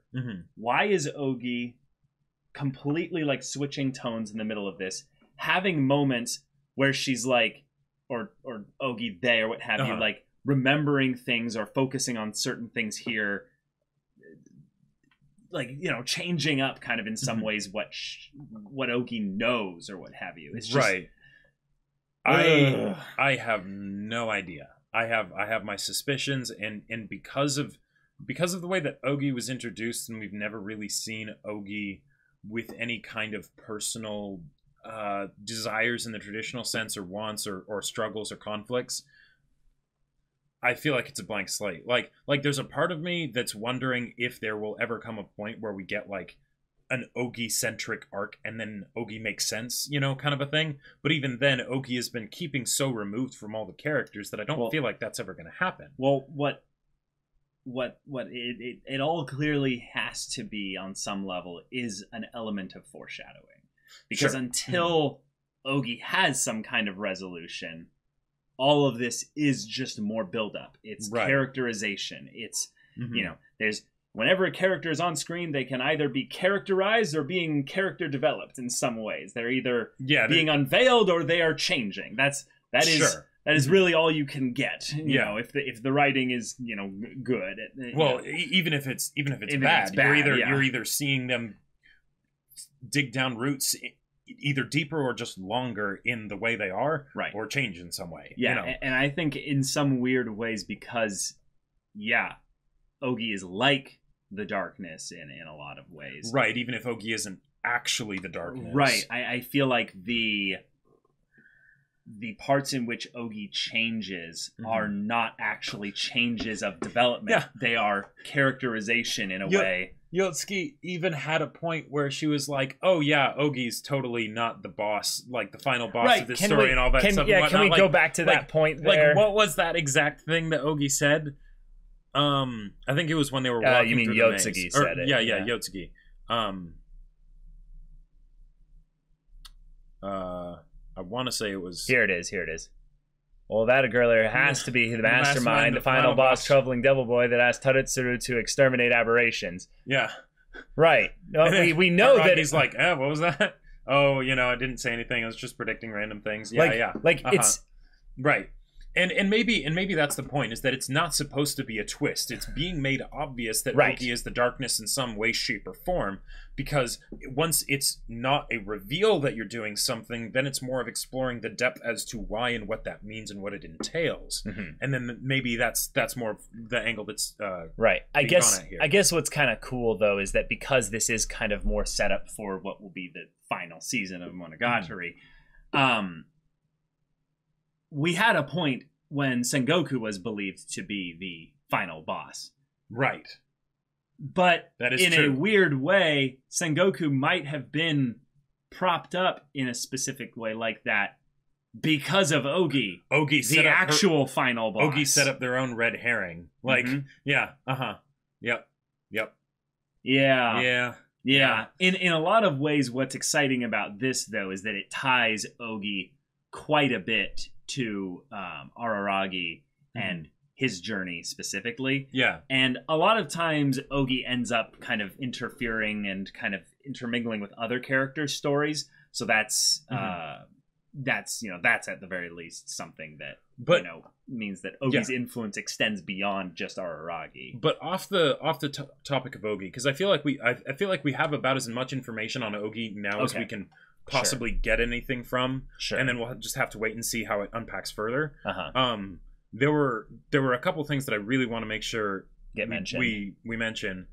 why is Ogi completely like switching tones in the middle of this, having moments where she's like, or Ogi, they or what have you, like remembering things or focusing on certain things here, like changing up kind of in some ways what Ogi knows or what have you. It's just, right. I have no idea. I have my suspicions, and because of the way that Ogi was introduced, and we've never really seen Ogi with any kind of personal desires in the traditional sense, or wants, or struggles or conflicts. I feel like it's a blank slate. Like there's a part of me that's wondering if there will ever come a point where we get like an Ogi-centric arc and then Ogi makes sense, you know, kind of a thing. But even then, Ogi has been keeping so removed from all the characters that I don't feel like that's ever going to happen. Well, what it all clearly has to be on some level is an element of foreshadowing. Because until Ogi has some kind of resolution, all of this is just more build-up. It's characterization. It's, you know, whenever a character is on screen, they can either be characterized or being character developed in some ways. They're either being unveiled or they are changing. That is really all you can get. You know, if the writing is, you know, good. Even if it's bad, you're either seeing them dig down roots either deeper or just longer in the way they are, or change in some way. Yeah, you know? And I think in some weird ways because, Ogi is like the darkness in a lot of ways. Right, even if Ogi isn't actually the darkness. Right, I feel like the parts in which Ogi changes are not actually changes of development. Yeah. They are characterization in a way. Yotsuki even had a point where she was like, "Oh yeah, Ogi's totally not the boss, like the final boss of this story and all that stuff." Yeah, can we go back to that point there? Like, what was that exact thing that Ogi said? I think it was when they were walking you mean through Yotsuki the maze. said it. Yeah, Yotsuki. I want to say it was... Here it is. Well, that girl there has to be the mastermind, the final boss, troubling devil boy that asked Tarutsuru to exterminate aberrations. Yeah. Right. No, we know that... He's like, what was that? Oh, you know, I didn't say anything. I was just predicting random things. Yeah, it's... Right. And maybe that's the point, is that it's not supposed to be a twist. It's being made obvious that Ogi is the darkness in some way, shape, or form, because once it's not a reveal that you're doing something, then it's more of exploring the depth as to why and what that means and what it entails. And then maybe that's more of the angle that's right. I guess what's kind of cool though is that because this is kind of more set up for what will be the final season of Monogatari, we had a point when Sengoku was believed to be the final boss. Right. But that is in true. a weird way, Sengoku might have been propped up in a specific way like that because of Ogi. The actual final boss. Ogi set up their own red herring. Like, Yep. Yeah. In a lot of ways, what's exciting about this, though, is that it ties Ogi quite a bit to Araragi and his journey specifically. Yeah. And a lot of times Ogi ends up kind of interfering and kind of intermingling with other characters' stories. So that's at the very least something that means that Ogi's influence extends beyond just Araragi. But off the topic of Ogi, because I feel like we have about as much information on Ogi now as we can possibly get anything from, and then we'll just have to wait and see how it unpacks further. There were a couple things that I really want to make sure we mention.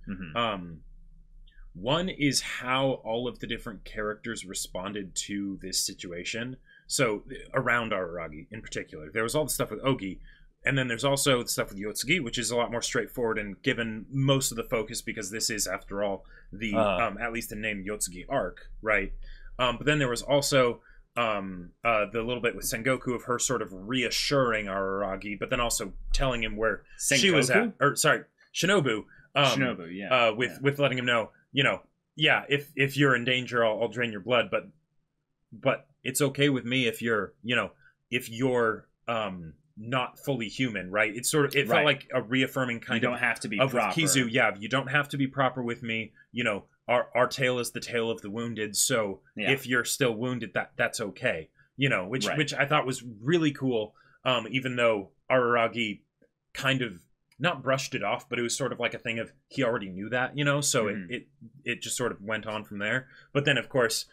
One is how all of the different characters responded to this situation. So around Araragi in particular, there was all the stuff with Ogi, and then there's also the stuff with Yotsugi, which is a lot more straightforward and given most of the focus because this is, after all, the at least the name Yotsugi arc, right? But then there was also the little bit with Sengoku of her sort of reassuring Araragi, but then also telling him where she was at. Or sorry, Shinobu. With letting him know, if you're in danger, I'll drain your blood, but it's okay with me if you're not fully human, right? It's sort of felt like a reaffirming kind of. You don't have to be proper. With Kizu, you don't have to be proper with me. Our tale is the tale of the wounded, so if you're still wounded, that's okay. Which I thought was really cool. Even though Araragi kind of not brushed it off, but it was sort of like a thing of he already knew that, so it just sort of went on from there. But then of course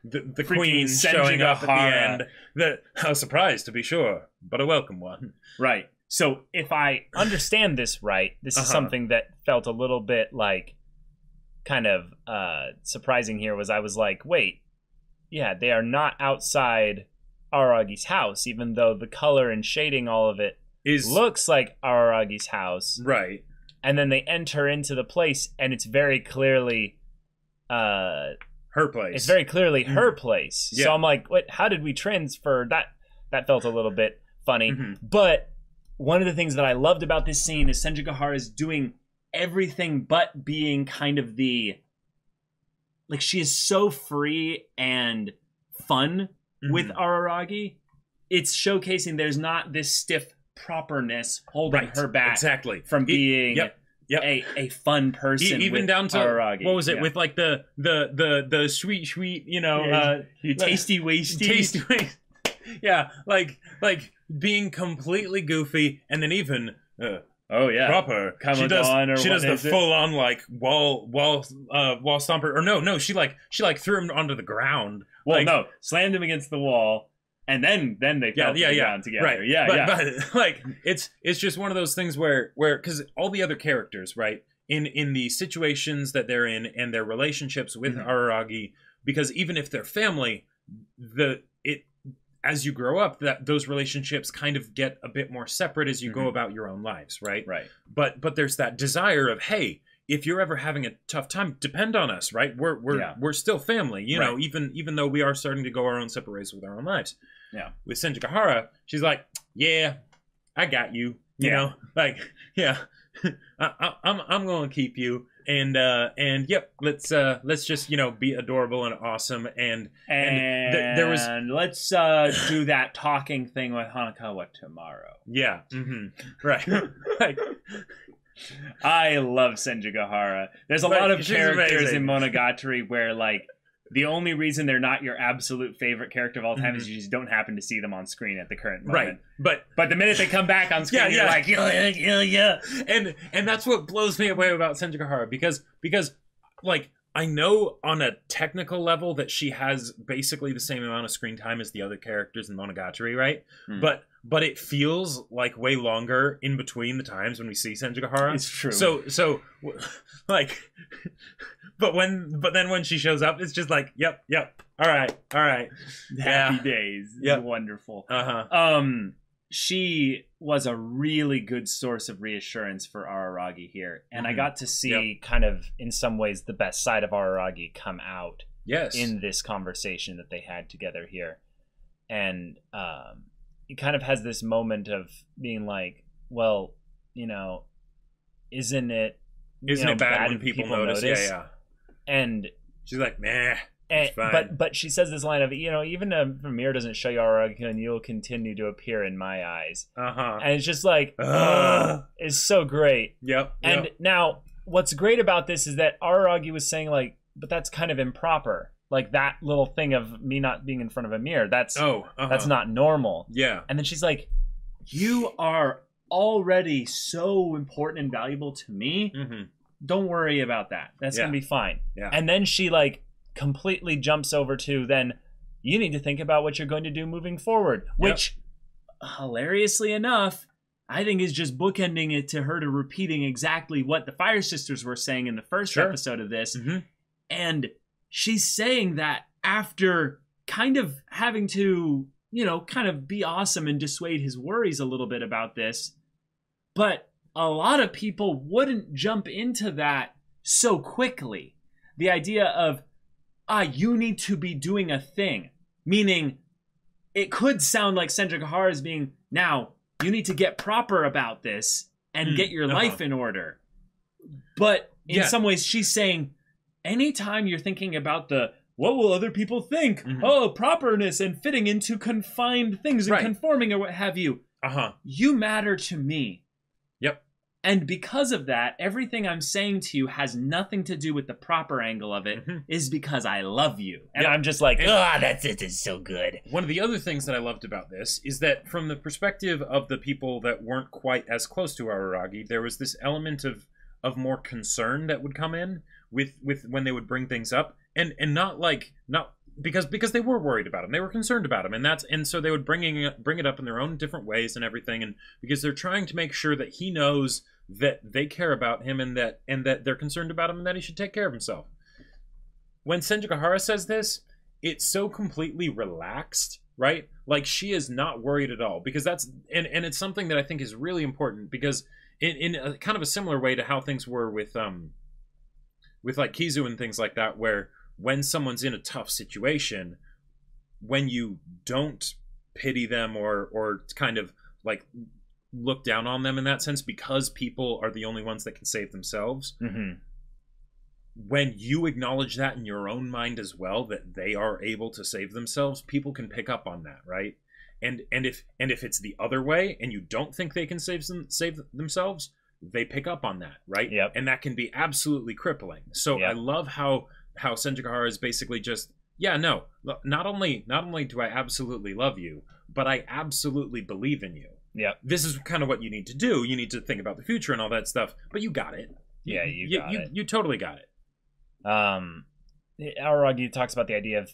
the queen showing up at the end. I was surprised, to be sure, but a welcome one. Right. So if I understand this right, this is something that felt a little bit like kind of surprising here. I was like, wait, they are not outside Aragi's house, even though the color and shading, all of it looks like Araragi's house. Right. And then they enter into the place, and it's very clearly her place. It's very clearly her place. Yeah. So I'm like, what? How did we transfer that? That felt a little bit funny. But one of the things that I loved about this scene is Senjigahara is doing everything but being kind of like, she is so free and fun with Araragi. It's showcasing there's not this stiff properness holding her back from being a fun person. Even down to Araragi. What was it with like the sweet, you know, tasty wasty. Yeah, like being completely goofy, and then even proper. She does the full on like wall stomper, or no, she threw him onto the ground. Well, no, slammed him against the wall. And then they fell to the ground together. Right. But like it's just one of those things where because all the other characters, right, in the situations that they're in and their relationships with Araragi, because even if they're family, as you grow up, that those relationships kind of get a bit more separate as you go about your own lives, right? Right. But there's that desire of, hey, if you're ever having a tough time, depend on us, right? We're still family, you know, even though we are starting to go our own separate ways with our own lives. Yeah. With Senjigahara, she's like, yeah, I got you. You know, like, yeah, I'm going to keep you. And yep, let's just, you know, be adorable and awesome. And there was, let's do that talking thing with Hanakawa tomorrow. Yeah. Right. Like, I love Senjigahara. There's a lot of characters in Monogatari where, like, the only reason they're not your absolute favorite character of all time is you just don't happen to see them on screen at the current moment. Right. But the minute they come back on screen, you're like, yeah. And that's what blows me away about Senjigahara, because like, I know on a technical level that she has basically the same amount of screen time as the other characters in Monogatari, right? But it feels like way longer in between the times when we see Senjigahara. It's true. So like, but then when she shows up, it's just like, yep, all right. Happy days. It's wonderful. She was a really good source of reassurance for Araragi here, and I got to see kind of, in some ways, the best side of Araragi come out. In this conversation that they had together here, and he kind of has this moment of being like, well, you know, isn't it bad when people notice? Yeah. And she's like, nah, it's fine. But she says this line of, you know, even if Vermeer doesn't show you Araragi, and you'll continue to appear in my eyes. And it's just like, it's so great. And now, what's great about this is that Araragi was saying, like, but that's kind of improper. Like, that little thing of me not being in front of a mirror, that's not normal. And then she's like, you are already so important and valuable to me. Don't worry about that. That's going to be fine. And then she, like, completely jumps over to, then you need to think about what you're going to do moving forward, which, hilariously enough, I think is just bookending it to her to repeating exactly what the Fire Sisters were saying in the first episode of this. And she's saying that after kind of having to, you know, kind of be awesome and dissuade his worries a little bit about this. But a lot of people wouldn't jump into that so quickly. The idea of, you need to be doing a thing. Meaning, it could sound like Senjigahara is being, now, you need to get proper about this and get your life in order. But in some ways, she's saying, anytime you're thinking about what will other people think? Properness and fitting into confined things and conforming or what have you. You matter to me. And because of that, everything I'm saying to you has nothing to do with the proper angle of it, is because I love you. And I'm just like, that's it. It's so good. One of the other things that I loved about this is that from the perspective of the people that weren't quite as close to Araragi, there was this element of more concern that would come in with when they would bring things up, and not because they were worried about him, they were concerned about him, and so they would bring it up in their own different ways and everything, and because they're trying to make sure that he knows that they care about him and that they're concerned about him and that he should take care of himself. When Senjigahara says this, it's so completely relaxed, right? Like, she is not worried at all, because that's and it's something that I think is really important, because in a kind of a similar way to how things were with like Kizu and things like that, where when someone's in a tough situation, when you don't pity them or kind of like look down on them in that sense, because people are the only ones that can save themselves. Mm-hmm. When you acknowledge that in your own mind as well, that they are able to save themselves, people can pick up on that, right? And if it's the other way, and you don't think they can save themselves, they pick up on that, right? Yep. And that can be absolutely crippling. So Yep. I love how Senjukahara is basically just, yeah, no, not only do I absolutely love you, but I absolutely believe in you. Yeah. This is kind of what you need to do. You need to think about the future and all that stuff, but you got it. Yeah, you got it. You totally got it. Araragi talks about the idea of,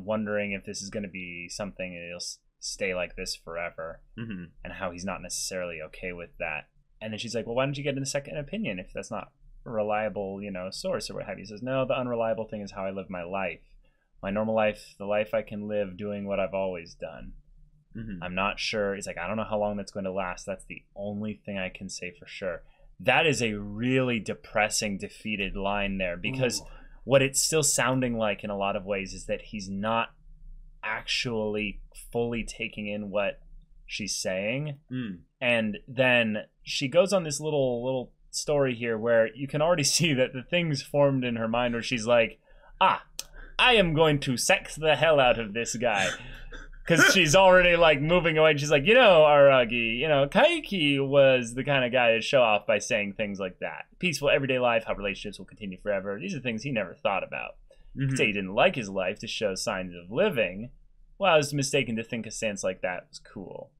wondering if this is going to be something and it'll stay like this forever, mm-hmm. and how he's not necessarily okay with that. And then she's like, well, why don't you get a second opinion if that's not a reliable, source or what have you? He says, no, the unreliable thing is how I live my life. My normal life, the life I can live doing what I've always done. Mm-hmm. I'm not sure. He's like, I don't know how long that's going to last. That's the only thing I can say for sure. That is a really depressing, defeated line there, because what it's still sounding like in a lot of ways is that he's not actually fully taking in what she's saying. And then she goes on this little story here where you can already see that the things formed in her mind where she's like, I am going to sex the hell out of this guy. Because she's already like moving away, and she's like, Araragi, Kaiki was the kind of guy to show off by saying things like that. Peaceful everyday life, how relationships will continue forever. These are things he never thought about. You could say he didn't like his life to show signs of living. Well, I was mistaken to think a stance like that was cool.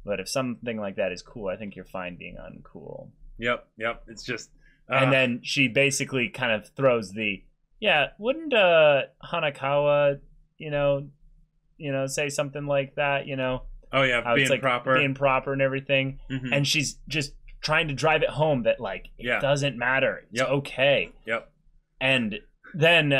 But if something like that is cool, I think you're fine being uncool. Yep. It's just... And then she basically kind of throws the, wouldn't Hanakawa, say something like that, Oh yeah, being like proper. Being proper and everything. Mm-hmm. And she's just trying to drive it home that, like, it doesn't matter. It's okay. Yep. And then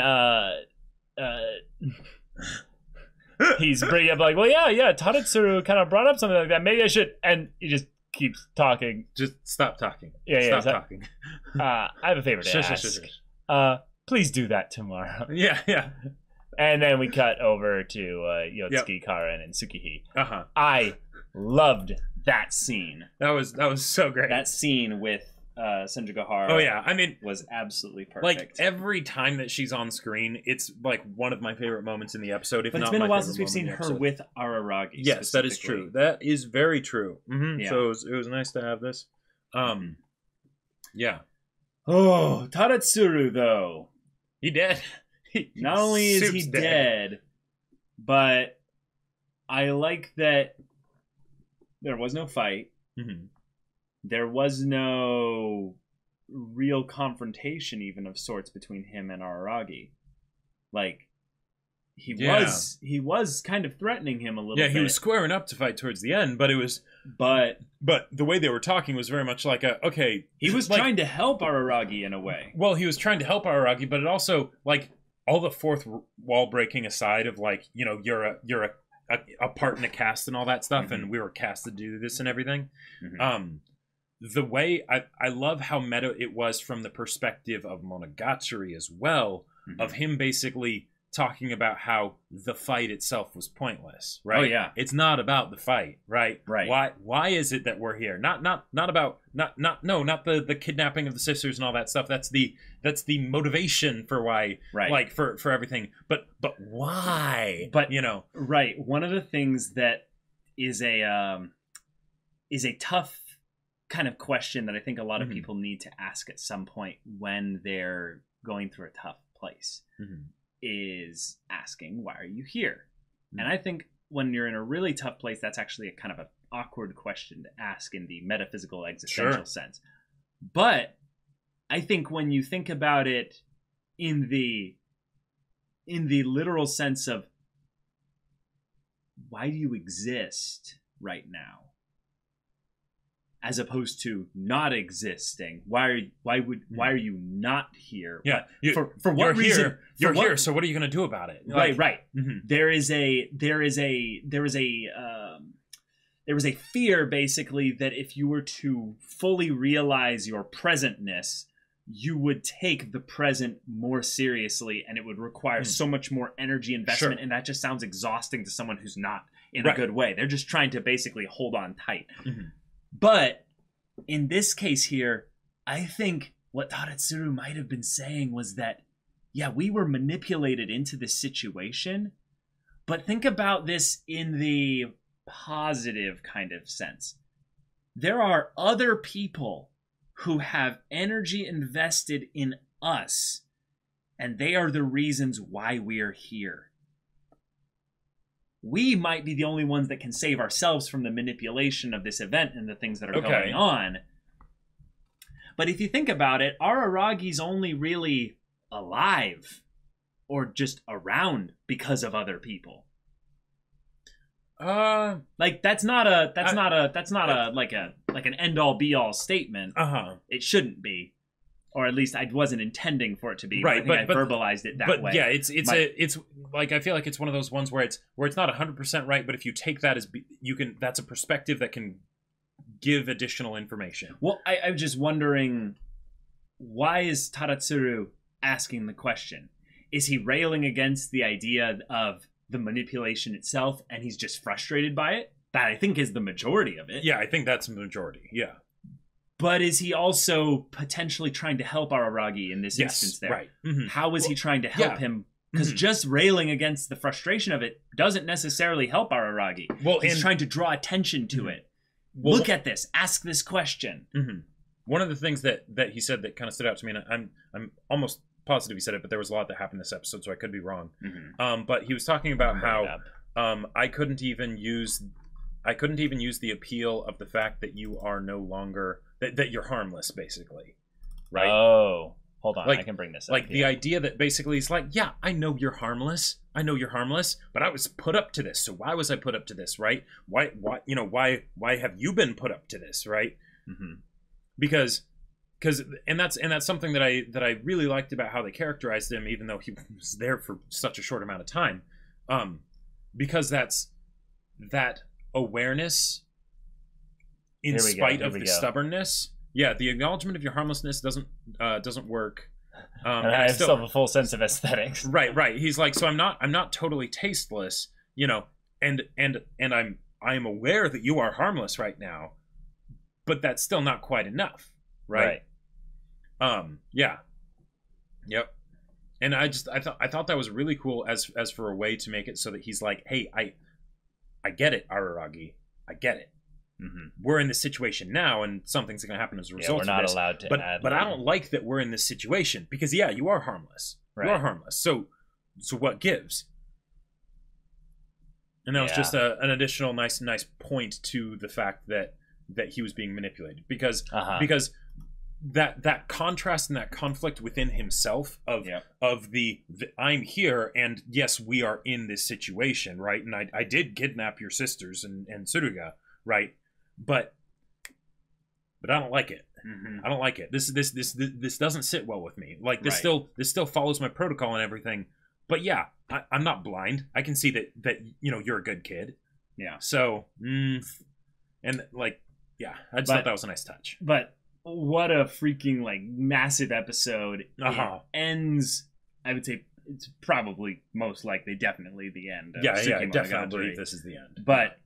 he's bringing up like, well, yeah, Tadatsuru kind of brought up something like that. Maybe I should. And he just keeps talking. Just stop talking. Stop talking. I have a favor to ask. Please do that tomorrow. Yeah. And then we cut over to Yotsuki, Karen, and Tsukihi. Uh-huh. I loved that scene. That was so great. That scene with Senjukahara. Oh yeah, I mean, was absolutely perfect. Like, every time that she's on screen, it's like one of my favorite moments in the episode. But it's been a while since we've seen her with Araragi. Yes, that is true. That is very true. Mm-hmm. Yeah. So it was nice to have this. Yeah. Oh, Tadatsuru though. He dead. Not only is he dead, but I like that there was no fight. Mm-hmm. There was no real confrontation even of sorts between him and Araragi. Like, he was kind of threatening him a little bit. Yeah, he was squaring up to fight towards the end, but it was... But the way they were talking was very much like he was like, trying to help Araragi in a way. Well, he was trying to help Araragi, but it also, like, all the fourth wall breaking aside of, like, you're a part in a cast and all that stuff, and we were cast to do this and everything. The way I love how meta it was from the perspective of Monogatari as well, of him basically talking about how the fight itself was pointless, right? Oh yeah, it's not about the fight, right? Why is it that we're here? Not the kidnapping of the sisters and all that stuff. That's the motivation for why, like for everything. But why? But right. One of the things that is a tough kind of question that I think a lot of people need to ask at some point when they're going through a tough place is asking, why are you here? And I think when you're in a really tough place, that's actually a kind of an awkward question to ask in the metaphysical existential sense. But I think when you think about it in the literal sense of, why do you exist right now? as opposed to not existing? Why are you not here? Yeah, for what reason? You're here. So what are you going to do about it? Right. Mm-hmm. There is a fear, basically, that if you were to fully realize your presentness, you would take the present more seriously, and it would require so much more energy investment, and that just sounds exhausting to someone who's not in a good way. They're just trying to basically hold on tight. Mm-hmm. But in this case here, I think what Tadatsuru might have been saying was that, yeah, we were manipulated into this situation, but think about this in the positive kind of sense. There are other people who have energy invested in us, and they are the reasons why we're here. We might be the only ones that can save ourselves from the manipulation of this event and the things that are going on. But if you think about it, Araragi's only really alive or just around because of other people. That's not an end all be all statement. It shouldn't be, or at least I wasn't intending for it to be. Right, but I verbalized it that way. Yeah, it's like, I feel like it's one of those ones where it's not 100% right, but if you take that as that's a perspective that can give additional information. Well, I'm just wondering, why is Tadatsuru asking the question? Is he railing against the idea of the manipulation itself, and he's just frustrated by it? That, I think, is the majority of it. Yeah, I think that's the majority. Yeah. But is he also potentially trying to help Araragi in this instance there? Right. Mm-hmm. How is he trying to help him? Because just railing against the frustration of it doesn't necessarily help Araragi. Well, he's trying to draw attention to it. Well, look at this. Ask this question. Mm-hmm. One of the things that he said that kind of stood out to me, and I'm almost positive he said it, but there was a lot that happened this episode, so I could be wrong. Mm-hmm. But he was talking about how I couldn't even use the appeal of the fact that you are no longer that you're harmless, basically. Right? Oh, hold on, I can bring this up. Like the idea that basically it's like, yeah, I know you're harmless, but I was put up to this. So why was I put up to this, right? Why have you been put up to this, right? Mm-hmm. Because that's something that I really liked about how they characterized him, even though he was there for such a short amount of time, because that's that awareness in spite of the stubbornness. Yeah, the acknowledgement of your harmlessness doesn't work. And I still have a full sense of aesthetics. Right. He's like, so I'm not totally tasteless, and I'm aware that you are harmless right now, but that's still not quite enough, right? Yeah. Yep. And I thought that was really cool as for a way to make it so that he's like, hey, I get it, Araragi. I get it. Mm-hmm. We're in this situation now, and something's going to happen as a result of this. We're not allowed to add. But I don't like that we're in this situation because, yeah, you are harmless. Right. You are harmless. So what gives? And that was just an additional nice point to the fact that he was being manipulated because that contrast and that conflict within himself of the I'm here and yes, we are in this situation, right? And I did kidnap your sisters and Tsuruga, right? But I don't like it. Mm-hmm. I don't like it. This doesn't sit well with me. Like this still follows my protocol and everything. But yeah, I'm not blind. I can see that you're a good kid. Yeah. So and like I just thought that was a nice touch. But what a freaking massive episode. It ends, I would say it's probably most likely definitely the end. I definitely believe this is the end. But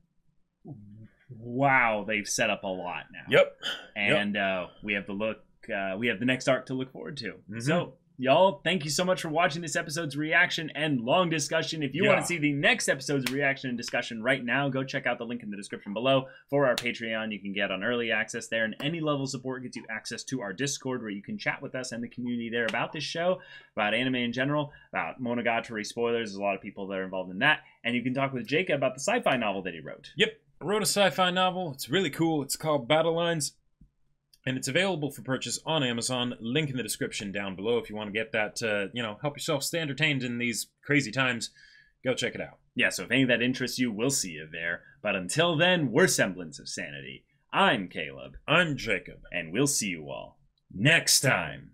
wow, they've set up a lot now. Yep. And we have the next arc to look forward to. Mm-hmm. So y'all, thank you so much for watching this episode's reaction and long discussion. If you want to see the next episode's reaction and discussion right now, go check out the link in the description below for our Patreon. You can get on early access there, and any level of support gets you access to our Discord where you can chat with us and the community there about this show, about anime in general, about Monogatari spoilers. There's a lot of people that are involved in that. And you can talk with Jacob about the sci-fi novel that he wrote. Yep. I wrote a sci-fi novel. It's really cool. It's called Battle Lines. And it's available for purchase on Amazon. Link in the description down below if you want to get that to, help yourself stay entertained in these crazy times. Go check it out. Yeah, so if any of that interests you, we'll see you there. But until then, we're Semblance of Sanity. I'm Caleb. I'm Jacob. And we'll see you all next time.